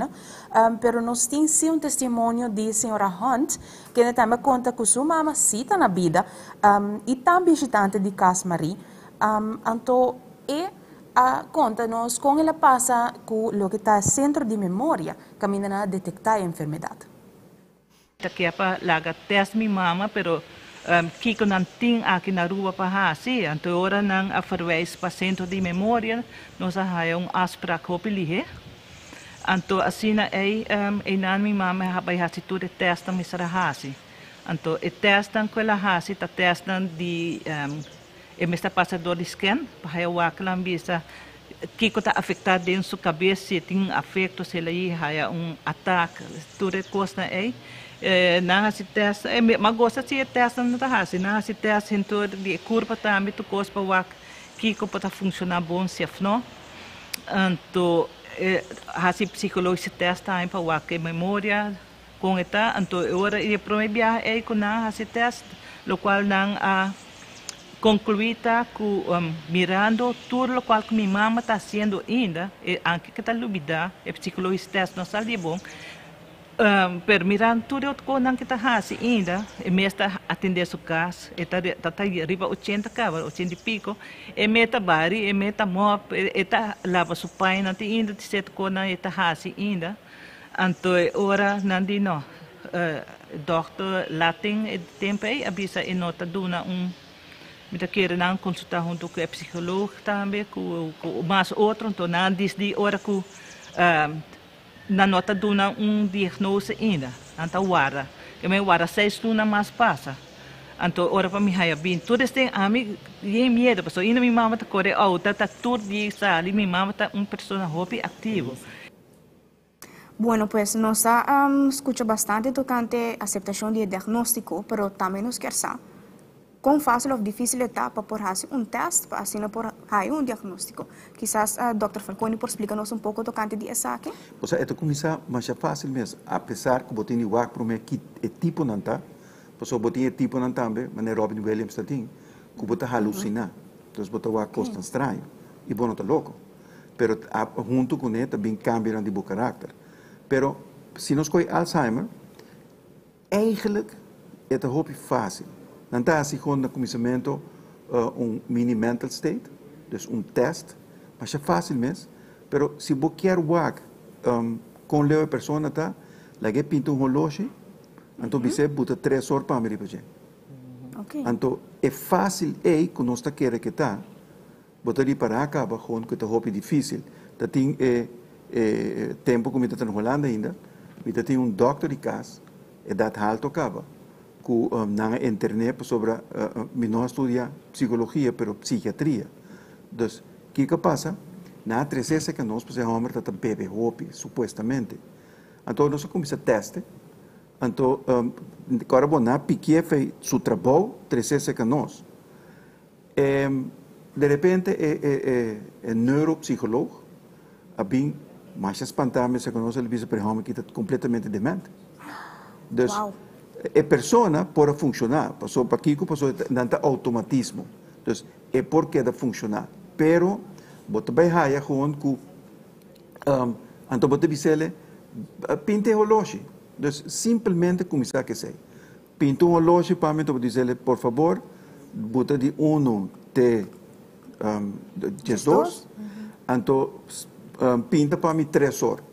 pero nós temos sim um testemunho de senhora Hunt que também conta que sua mama cita na vida e também visitante de Casa Marie, então conta-nos como ela passa com o que está centro de memória, caminhando a detectar a enfermidade. Aqui para laga teste minha mama, pero kiko não tem aqui na rua para assim, então agora não a verwijs para centro de memória, nós há afspraak op lihe. Então assim é na minha mama vai fazer tudo o teste me será assim. Então o teste que ela faz, está testando de me está passador de scan, para o aclam bisa que está afetado dentro da sua cabeça, se tem afeto, se ele há ataque, tudo coisa aí. Na se testa, mas gosta se testa não está assim, na se testa então de curva também tu coisa para o que para funcionar bom se não, então assim psicólogo se testa aí para o que memória com eta, então agora ele promete aí com na se testa, o qual não concluída que mirando tudo o qual que minha mama está fazendo ainda, e anche que está lubida, e psicologista teste não sabe bom, per mirando tudo o que está fazendo ainda, e me está atender seu caso, e está arriba 80 cava, 80 pico, e me está bari, e me está mop, e está lava seu pai, não tem ainda de certo coisa, e está fazendo ainda, então ora não de não, doutor latim, e tempo aí, avisa e nota duna me querer não consultar junto com o psicólogo também, com mais outro, então não desde hora que na nota duna diagnose ainda, então wara, que me wara 6 luna mais passa, então hora para me haya bem, tudo este amigo tem medo, porque ainda minha mama tá corre alta, tá tudo de sali, minha mama tá pessoa hobby ativo. Bueno, pues nos escucha bastante tocante aceptación de diagnóstico, pero también nos quer saber quão fácil ou difícil está para fazer teste para assim por aí diagnóstico. Quizás Dr. Falcone por explicar-nos pouco tocante de essa aqui. Pois é, começa mais fácil mesmo, apesar que botin o para mim que é tipo não tá, pois o botin é tipo não também, mas Robin Williams está tem, que bota halucinar, então bota o costa estranho e bom tá louco, pero junto com ele também cambia de caráter. Pero se nós coi Alzheimer, eigenlijk é een hoop fácil. Dan está assim gewoon no começamento mini mental state, dus test, mas é fácil mesmo. Pero se você quer work com a pessoa tá, lá que pinta relógio, então você bota 3 horas para me fazer. Então é fácil que nós tá querendo que tá, botar ali para acabar com que tá hoop difícil. Dat tem tempo que me está enrolando ainda, me tem doctor de casa, e dat halt acaba. Na internet sobre não estudia psicologia, pero psiquiatria. Dus, o que passa? Na 13 que nós precisamos de bebê hopi, supostamente. Então, nós começamos a teste. Então, agora, na pique fez seu trabalho, 13 que nós. De repente, é neuropsicólogo, a bem mais espantado, se conhece ele vice-presidente que está completamente demente. Dus, a persona pode funcionar, passou para Kiko, passou nanta automatismo. Dus é porque dá funcionar. Pero bota vai haia gewoon ku anto bota bisele pinte holoshi. Dus simplesmente começar que sei. Pinto um holoshi para mim to dizer por favor, bota de 1 te 2, anto pinta para mim 3 horas.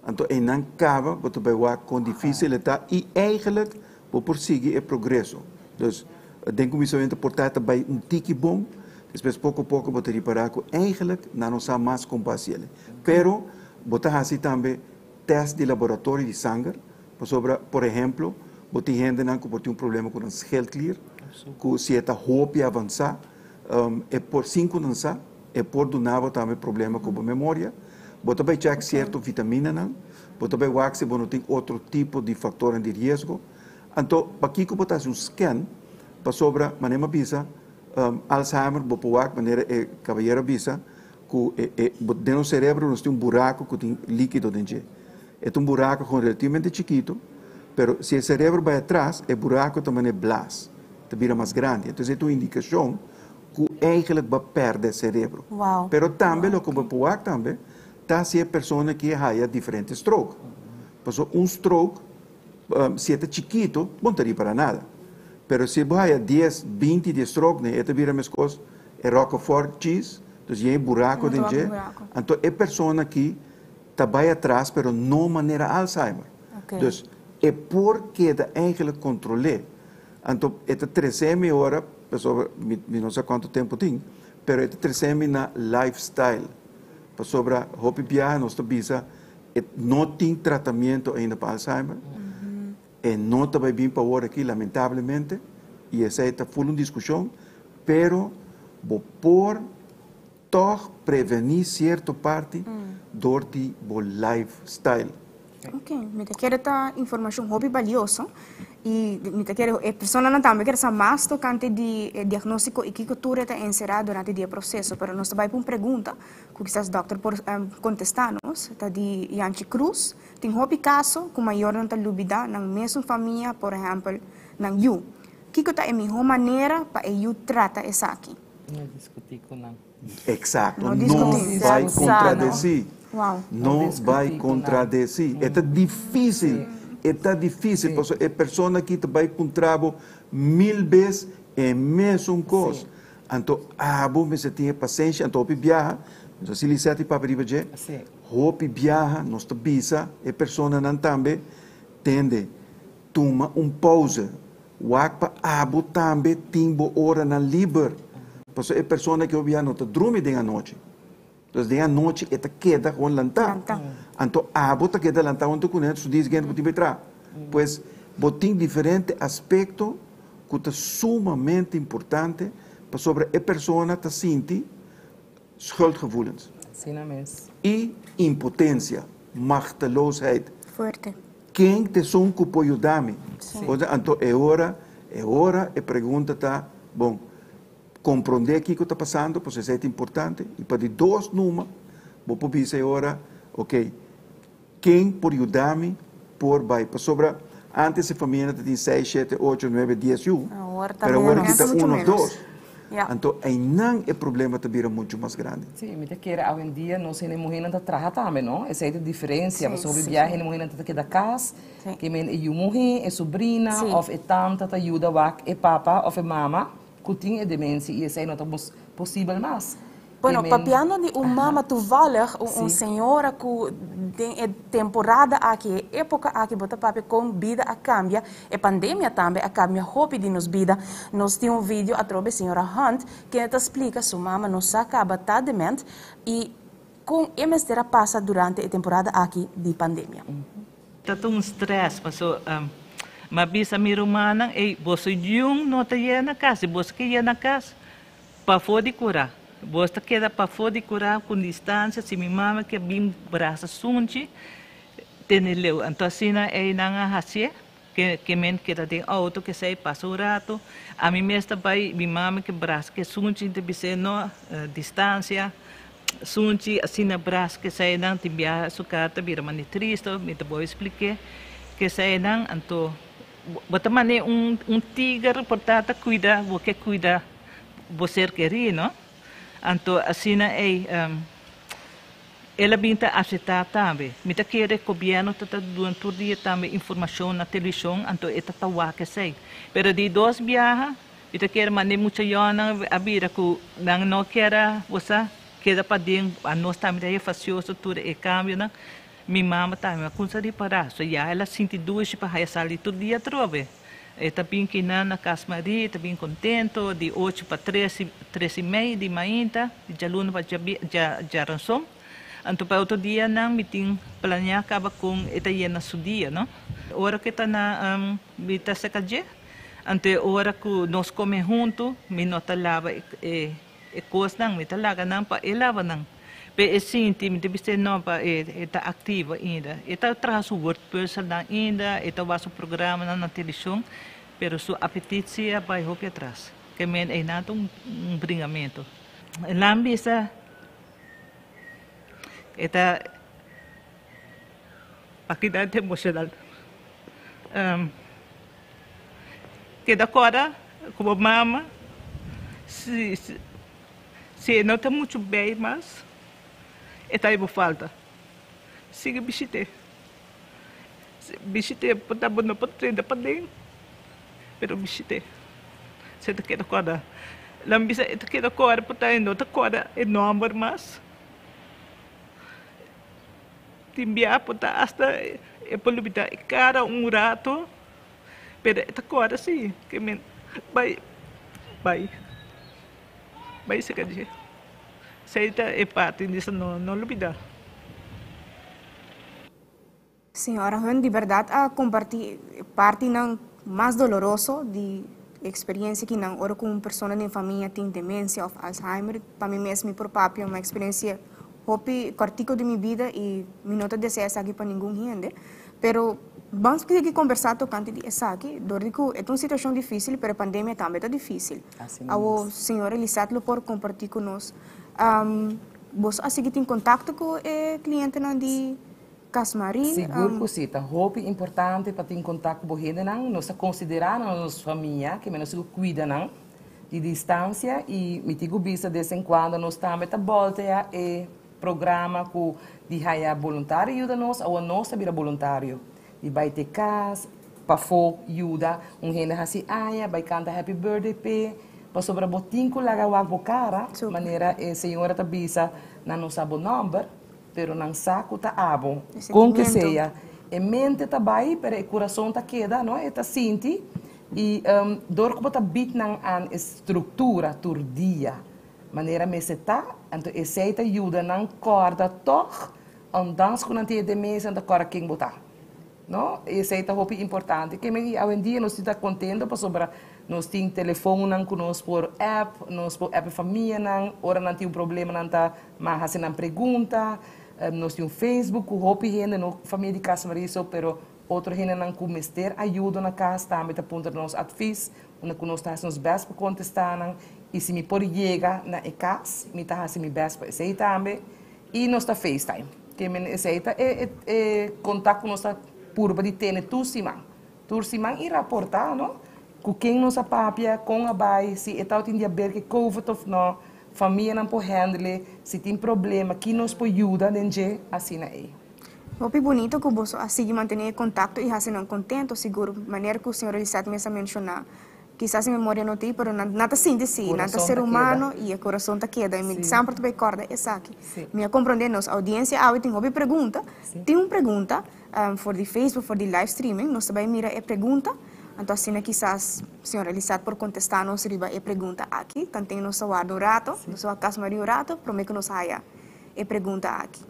Então, en dan cava, wat bij waar con dificiliteit e eigenlijk we prosseguir het progresso. Dus, denk que isso é importante bij een tiki bom, depois pouco a pouco você reparar que eigenlijk na nossa mais compassione. Pero, você assim também teste de laboratório de sangue, sobre, por exemplo, você gente não que tem problema com o schildklier, que se está hoop avançar, é por 5 anos, é por do nada também problema com a memória. Você vai checar certo vitamina, não? Você vai ver se você tem outro tipo de fator de risco. Então, para que você faça scan, para sobre, maneira bisa, Alzheimer, você pode ver, maneira cavalheira bisa, que dentro do cérebro nós temos buraco que tem líquido dentro. É buraco relativamente chiquito, mas se o cérebro vai atrás, o buraco também é blas, vira mais grande. Então, é uma indicação que eigenlijk vai perder o cérebro. Wow. Mas também, o que você pode ver também, se a pessoa que há diferentes strokes. Porque stroke, se é chiquito, não teria para nada. Mas se você há 10, 20 de stroke, né, é vira mais coisa, é Roquefort cheese, então é buraco dentro. Então é pessoa que está atrás, mas não de maneira Alzheimer. Então é porque eigenlijk controlar. Então é 13 horas, não sei quanto tempo tem, mas é 13 na lifestyle. Sobre a hopi viagem, nós bisa não tem tratamento ainda para Alzheimer. E não está bem para agora aqui, lamentavelmente. E essa está full de discussão. Pero, por toch prevenir certa parte door die lifestyle. Ok, me quero esta informação hobby valiosa e me quero a pessoa não também quer saber mais tocante de diagnóstico e que cultura está encerrado durante o processo, mas nós vai para uma pergunta que quizás o doutor por contestar-nos, está de Yanchi Cruz, tem hobby caso com maior não está dúvida na mesma família, por exemplo, na you. Que está a melhor maneira para you trata essa aqui? Não discutir com não. Exato, não vai contradizer. Wow. Não vai contradizer. É difícil. É difícil, porque a pessoa que vai encontrar 1000 vezes é a mesma coisa. Então, você tem paciência, então, viaja, então, se você tem para ir, hopi viaja, nós bisa, a pessoa não também tende toma pausa. Wakpa abo também tem hora na livre. Porque a pessoa que viaja não dorme de noite. Então, de noite, ela queda com lantar. Então, a bota queda lantar onde tu conhece, diz que você vai entrar. Pois, tem diferentes aspectos que são sumamente importantes para sobre a pessoa que sente schuldgevoelens. E impotência, machteloosheid. Forte. Quem te são que pode ajudar-me? Então, é hora, a pergunta está, bom, compreender o que está passando, porque isso é importante, e para de 2 números, vou dizer agora, ok, quem pode ajudar-me por vai, sobre, antes a família tinha 6, 7, 8, 9, 10, 1, mas agora está 1 ou 2. Então, aí não é problema de vir muito mais grande. Sim, me quer hoje em dia nós temos mulheres que trabalham também, não? Essa é a diferença. Sobre viagem, mulheres que estão da casa, que é mulher, é sobrinha, ou é tante, que ajuda é papa, ou é mama. Que tem demência e isso aí não é possível mais. Bueno, papiando de mama toevallig, senhora que tem temporada aqui, época aqui, bota papi com vida a cambia, e pandemia também a cambia, hope de nos vida. Nós temos vídeo através da senhora Hunt que te explica sua mama não se acaba tá demente e com emestera passa durante a temporada aqui de pandemia. Tá um stress, mas bisa mi rumana boso yung nota na casa, boso que na casa para fora de curar. Bosta queda para fora de curar com distância, se minha mama que bem braça sunti, teneleu. Então assim não hasia que men que tem auto que sai passa o rato. A mim mesma vai minha mama que braça que sunti de bise no distância. Sunti assim na braça que sai não te viaja su carta vira mani triste, me te vou explicar que sai não anto bota mane tigre, portanto, cuida, você cuida, você querer, não? Então, assim, ela binta aceitar também. Mita querer que o governo está dando todo dia também informação na televisão, então esta tawa que sei. Pero de dois viaja, mita querer mane muita jona a vida que não quer você queda para dentro, a nós também é facioso tudo é cambio, não? Minha mama também, com se reparar, so já ela sente duas para a sair todo dia trove. Está bem que na casa Maria, está bem contento, de 8 para 13h30 de manhã, de jaluna para jaransom. Então, para outro dia, não me tem planear acaba com esta na sua dia, não? Hora que está na bita secaje, então hora que nós comemos junto, me nota lava coisa não, me tá laga não para lava não. Pe assim, me deve ser não para está ativa ainda. Está traz o word personal ainda, está o programa na televisão, pero seu apetite vai hope atrás. Que men é nada bringamento. Lambisa esta paquidade emocional. Que da agora, como mama, se não está muito bem, mas está aí falta. Siga visite. Visite, pode não pode ter para dentro, pero visite. Se está aqui agora, lambisa está aqui agora, pode não está agora enorme, mas timbia pode hasta polubida cara rato, pero está agora sim, que men vai se quer Seita é parte disso, não olvidar. Senhora Han, de verdade, a compartilhar parte não mais doloroso de experiência que não ora com uma pessoa na família tem demência ou Alzheimer, para mim mesmo por próprio uma experiência hopi cortico de minha vida e me nota desejo aqui para ninguém gente, pero vamos pedir que conversar tocante de essa aqui, dorico é uma situação difícil, pero a pandemia também é difícil. A senhora Elisat por compartilhar conosco. Você a seguir em contato com o cliente de Casmari? Seguro que sim, é importante para ter contato com ele, nós considerar a nossa família, que nós cuidamos de distância e me digo bisa de vez em quando nós também volta a programa que de haya voluntário ajuda nós ou nós vira voluntário. E vai ter casa, para for ajuda, gente assim, vai cantar happy birthday, para sobre botin ko laga wag cara, maneira a senhora tabisa na não sabe o número, pero não saco tá abo, com que seja, a mente tá bem, pero o coração tá queda, não? Tá sente e dor como tá bit nang an estrutura tur dia, maneira me se tá, então esse tá ajuda nang corda toch, ondanks que não tem demência da cora quem botar. No? Esse é o importante. Que hoje em dia nós estamos contentes para sobre nós temos telefone conosco por app, nós por app família, ora não tem problema não tá, mas fazendo pergunta, nós temos Facebook, o hopi gente no família de casa mariso, pero outro gente não com mister ajuda na casa, também tá ponto nos advies, onde nós tá nos best para contestar, e se me por chega na casa, me tá fazendo best para esse também, e nós tá FaceTime. Que esse é contato com nós purba de ter tursimang e raportar, não? Com quem nossa papia, com a bai, se é tal tem dia ver que COVID ou não, família não pode handle, se tem problema, que nos pode ajudar, dentro assim aí. É bonito que você assim manter contato e assim não contento, seguro, maneira que o senhor Elisat me mencionar. Quizás a memória não tem, mas nada sente si, nada ser humano e o coração está queda. E sempre te recorda isso aqui. Me compreender, nossa audiência, tem uma pergunta. Tem uma pergunta for the Facebook, for the live streaming, nós também mira a pergunta. Então, assim, quizás a senhora Elisat por contestar nos riba a pergunta aqui. Quando tem nosso guarda rato, nosso casa Maria rato, prometo que nos haya a pergunta aqui.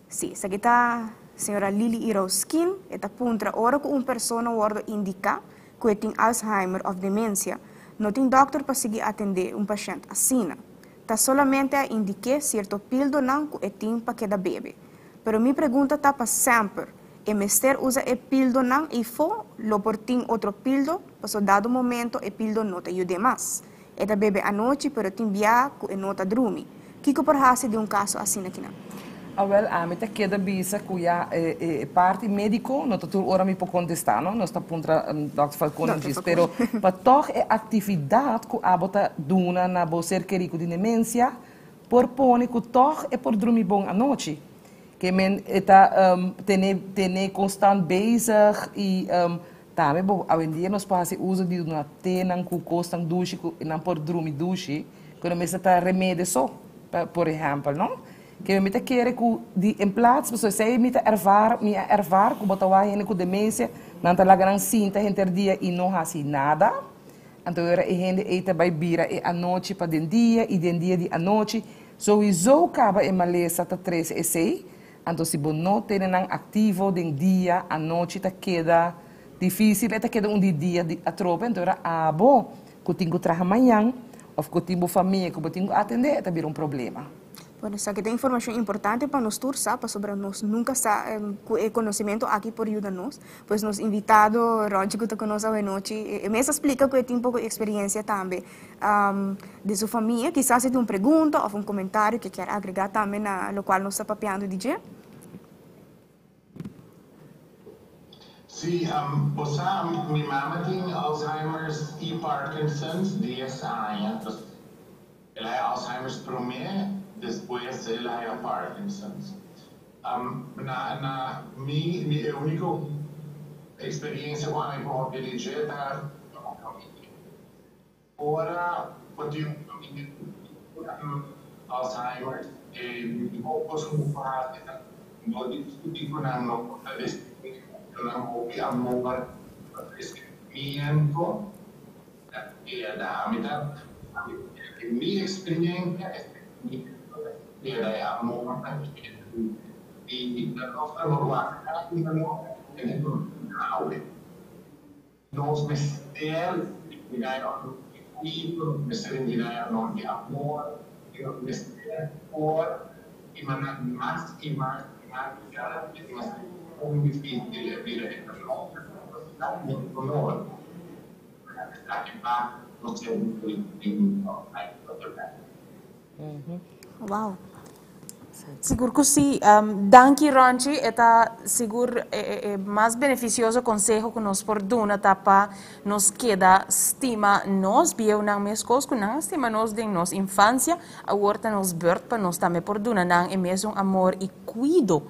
Sim, essa aqui está a senhora Lili Iroskin, está puntra hora que uma pessoa guarda indica que tem Alzheimer ou demência, não tem doctor para seguir atender um paciente assim. Está solamente a indicar certo pildo não que tem para cada bebê. Pero minha pergunta está para sempre. E mister usa o pildo não e for lo por tem outro pildo, para dado momento o pildo não te ajuda mais. Eta bebê à noite, pero tem bia que não te dorme. O que por fazer de um caso assim aqui não? Well, a mim te queda bisa cuya parte médico, no tudo ora me pode contestar, não? Nós está contra Dr. Falcone diz, pero para toch atividade que a bota duna na bo ser querido de demência, por pone que toch por dormir bom à noite, que men está tene constant bezig e também bo hoje em dia nós passa uso de uma tena que constant douche e não por dormir douche, quando me está remédio só, por exemplo, não? Que eu me quero que em plaats pessoas sei me ervar que botar lá gente com demência não tá lá gran cinta entre dia e não faz nada então era gente eita vai bira e a noite para den dia e den dia de a noite sowieso acaba em malesa tá 3 e 6 então se bom não tem nang ativo den dia a noite tá queda difícil tá queda dia de a tropa então era bom que tenho trabalho amanhã ou que tenho família que tenho atender tá vir problema. Bueno, essa aqui tem informação importante para nós todos, para sobre nós nunca está conhecimento aqui por ajuda-nos, pois nos invitado Roger que está conosco hoje noite, e me explica que tem um pouco de experiência também de sua família, quizás se tem uma pergunta ou um comentário que quer agregar também na lo qual nós está papeando DJ. Sim, minha mãe tem Alzheimer's e Parkinson's 10 anos. Ela é Alzheimer's primeiro. Después él haya Parkinson's. Mi única experiencia con mi movilidad era ahora cuando yo Alzheimer's mi focus como parte no discutir con la no amor crecimiento la mitad mi experiencia era amor y la nostra normalità nos mestieri non di amor nos mestieri por y más un difficile vivere per loro che va non c'è un Wow. Sigur que sí. Danke, Ronchi. Eta sigur más beneficioso consejo que nos perdona tapa nos queda estima nos bio nang meskos que nang estima nos de nos infancia ahorita nos birth pa nos também perdona nang mesmo amor e cuido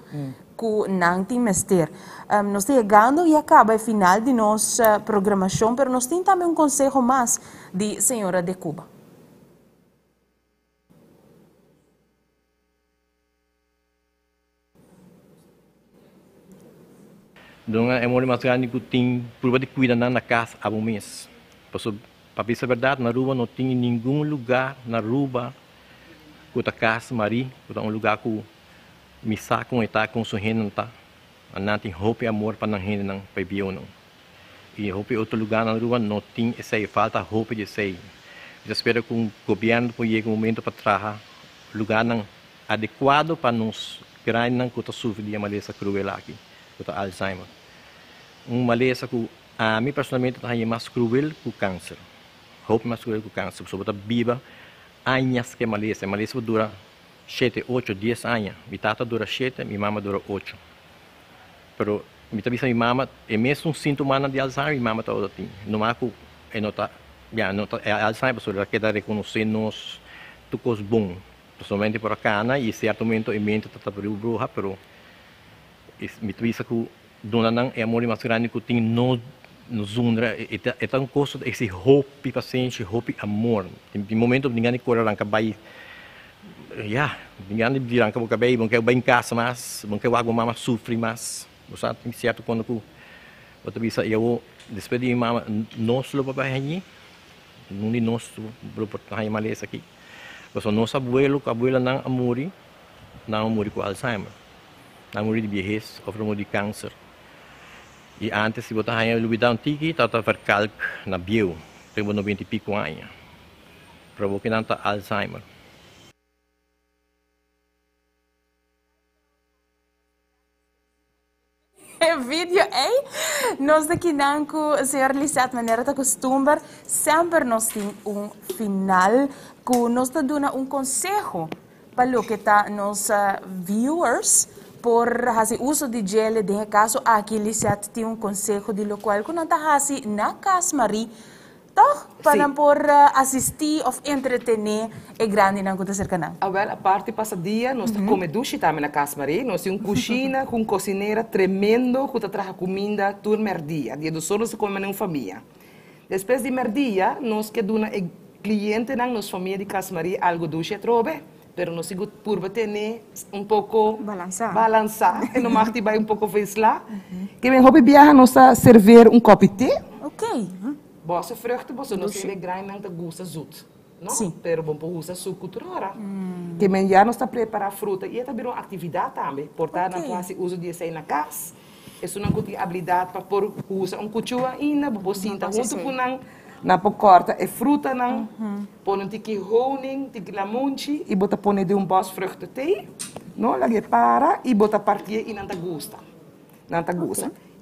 que nang tem mester. Nós estamos chegando e acaba o final de nossa programação, pero nós temos também consejo mais de senhora de Cuba. Então, é muito mais grande que tem prova de cuidar na casa há um mês. Para dizer a verdade, na rua não tem nenhum lugar na rua que a casa Maria, que é um lugar que me saca está com sua gente não tá. Não tem roupa e amor para não gente não para viver não. E roupa outro lugar na rua não tem essa falta roupa de esse. Eu espero que o governo possa chegar um momento para trazer lugar não adequado para nos criar não que está sofrendo de maleza cruel aqui. Kota Alzheimer. Malesa que a mim personalmente é mais cruel que o câncer. Hope mais cruel que o câncer. Sobre a viva anos que malesa. Malesa dura 7, 8, 10 anos. Minha tata dura 7, minha mama dura 8. Pero minha tabisa minha mama é mesmo sintoma de Alzheimer, minha mama está assim. Não há que Alzheimer, só ela quer reconhecer nós tudo bom. Somente por cá, e certo momento a mente está por bruxa, pero me tuisa que dona não é amor mais grande que tem no zundra é tão costo esse hope paciente hope amor tem momento ninguém corre arranca vai ninguém dirá que boca bem que bem casa mas que o água mama sofre mas você tem certo quando que outra vez eu despedi mama nós lo para aí não de nós grupo aí malesa aqui você nosso abuelo que abuela não amori com Alzheimer na morrer de vejez ou morrer de câncer. E antes, se você tem lubida antiga, está vercalc na bio, tem 90 e pico anos. Provocando Alzheimer. Vídeo, nós daqui não que o senhor Lisette maneira de costumar, sempre nós temos final que nós dá um conselho para lo que está nos viewers por hacer uso de gel de caso aqui Lisette tem consejo de lo qual quando está hasi na Casmari toch para por assistir ou entretener é grande na conta cercana. A parte passadia nós come duche também na Casmari, nós temos cozinha com cozinheira tremendo que traga comida tur merdia, dia do sono se come na família. Depois de merdia nós que dona cliente na nossa família de Casmari algo duche trobe. Pero nós temos por ter pouco balançar e não mais vai pouco vez lá. Que bem hobby viaja nós servir copo de té. Ok. Boa vruchten, você não se grain não te gosta zoet. Não? Sim. Pero bom para usar suco cultural. Que bem já nós preparar fruta e também uma atividade também. Portanto, nós fazemos uso de sair na casa. Isso não tem habilidade para pôr usar cuchua ainda, bocinta junto com na corta e fruta não, põe um tiki honing, tiki lamonchi e bota põe de bos vruchten thee, não, lagi para e bota partir e não te gosta,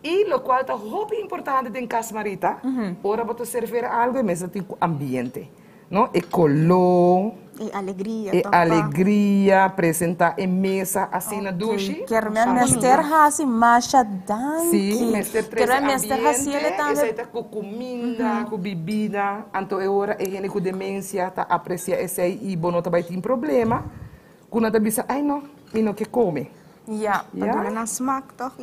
E lo qual é muito importante em Casmarita, ora bota servir algo mesmo tipo ambiente, não, e color. E alegria, apresentar em mesa, assim na duche. Quero mestre hasi masha danke. Sim, mestre três ambiente, essa tá com comida, com bebida. Então é hora é gente com demência tá aprecia esse aí e bom não vai ter problema. Quando tá bisa, ai não, e não que come. Ja, para na smaak toch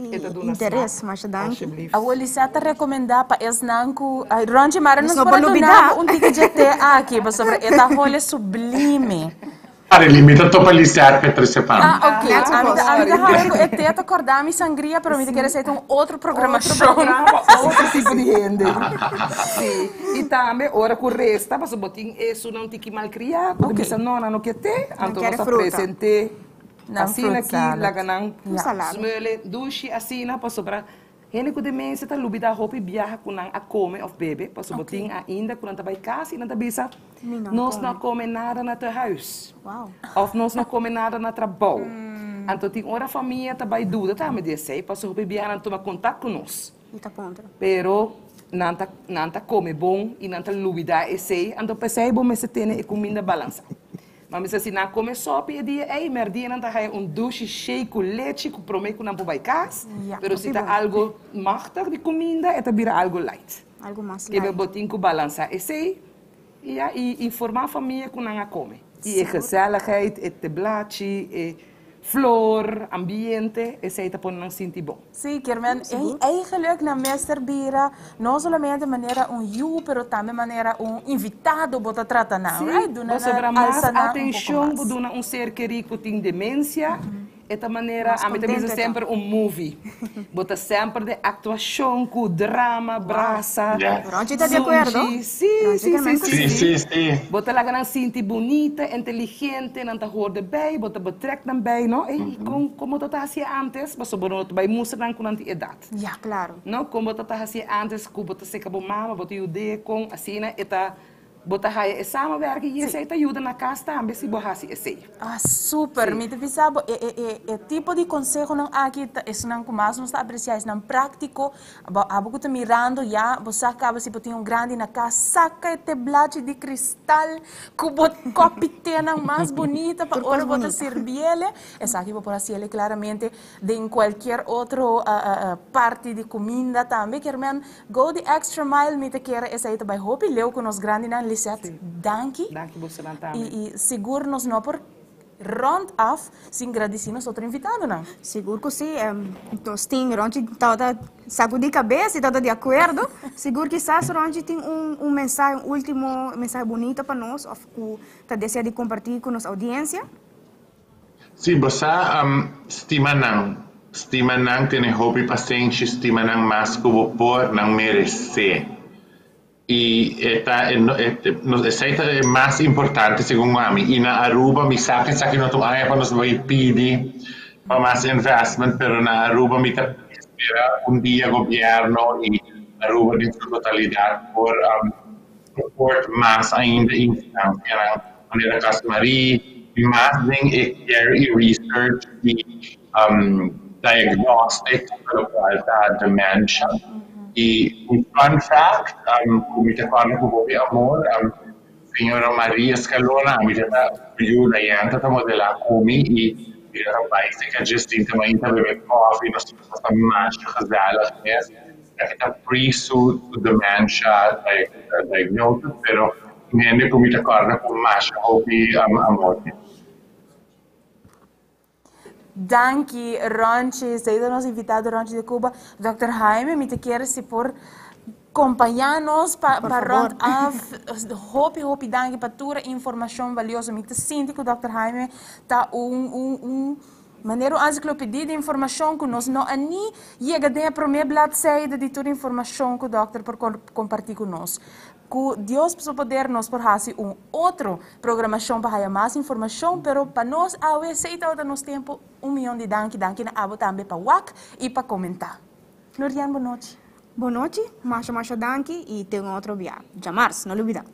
interesse, mas danke. A Lisette recomenda para es nanku, ronde mara nos para donar ticket de té aqui, sobre eta role sublime. Pare limita to para Lisette per 3 settimane. Ok. Amiga, halo é té acordar mi sangria, pero me quer ser outro programação. Outro tipo de gente. Sim. E também, ora com resta, mas o botim isso não tem que malcriar, porque bisa não quer ter, então nós apresentei assim aqui, laganang smele, duche, assim, para sobrar. Gente com demência, tá lubida roupa e viaja com a come of bebê, para sobrar ainda quando tá vai casa e não tá bisa, nós não come nada na teu huis. Of nós não come nada na trabalho. Então tem hora a família tá vai dúvida, tá me dizer, para sobrar viaja não toma contato com nós. Pero não tá come bom e não tá lubida esse, então pensei bom mas tem comida balança. Mas se não come sopa e dia, merdia não tá duche cheio com leite, com promete que não vai casa. Pero se tá algo machtig de comida, é vira algo light. Algo mais light. Que é botinho com balança esse e informar a família que não come. E gezelligheid, te blaadje, flor, ambiente, esse aí tá pondo não sentir bom. Sim, Kermen, eigenlijk na Meester Bira, não somente de maneira you, pero também maneira invitado bota tratar não, right? Você dá mais atenção, um ser querido que tem demência, esta maneira, a mim também sempre movie. Bota sempre de atuação, com drama, braça. Ronchi está de acordo? Sim. Bota lá que sinti bonita, inteligente, não tá gorda bem, bota betrek dan bem, não? E como tu tá assim antes, mas sobre não vai mostrar com a idade. Ja, claro. Não, como tu tá assim antes, como bota se acabou mama, bota jude com assim, né? Eta bota hai samenwerken e esse te ajuda na casa também se borrasse esse. Super, me divisabo e tipo de consejo não aqui isso não mais não está apreciado não prático, abo que mirando já, você acaba se botar grande na casa, saca este blade de cristal, cubo copitena mais bonita para hora botar serviele, essa aqui por assim ele claramente de em qualquer outro parte de comida também, que man go the extra mile me te quer essa aí também hope leu com os grande na Lisette, danke. Danke, você não tá. E seguro nos não por rond af, sem agradecer nos outro invitado, não? Seguro que sim, nós temos Ronchi toda sacudir cabeça e toda de acordo. Seguro que sabe Ronchi tem mensagem, último mensagem bonita para nós, ou que tá deseando compartilhar com nossa audiência. Sim, você estima não tem hobby paciente, estima não mais que vou por não merecer. E essa é mais importante, segundo mim. E na Aruba, me sabe que não estou aí para nos vai pedir para mais investment, mas na Aruba me espera dia governo e Aruba em sua totalidade por support mais ainda instância, maneira Casmari, e mais em care e research e diagnostic da dementia. E um fun fact, como te falo com o amor, Signora Maria Scalona, mi dà più la yanta della Kumi e era paese che gestita ma inta beve coffee, non si sta mangia casala, è pre-suit dementia diagnosis, però niente come ti accorga con masha hopi a morte. Danke, Ronchi. Usted nos invitado, Ronchi de Cuba. Dr. Jaime, me te quieres si por acompañarnos para rond af. Hopi, danke para toda información valiosa. Me te siento que Dr. Jaime está maneira enciclopedia de informação que nós não ani chega a primeira bladzijde de toda informação que o doutor por compartilhar conosco. Que Deus possa poder nos por fazer outra programação para mais informação, pero para nós a aceita o nosso tempo 1 milhão de danke na abo também para WAC e para comentar. Florian, boa noite. Boa noite, Masha danke e tenho outro dia. Jamars, não olvida.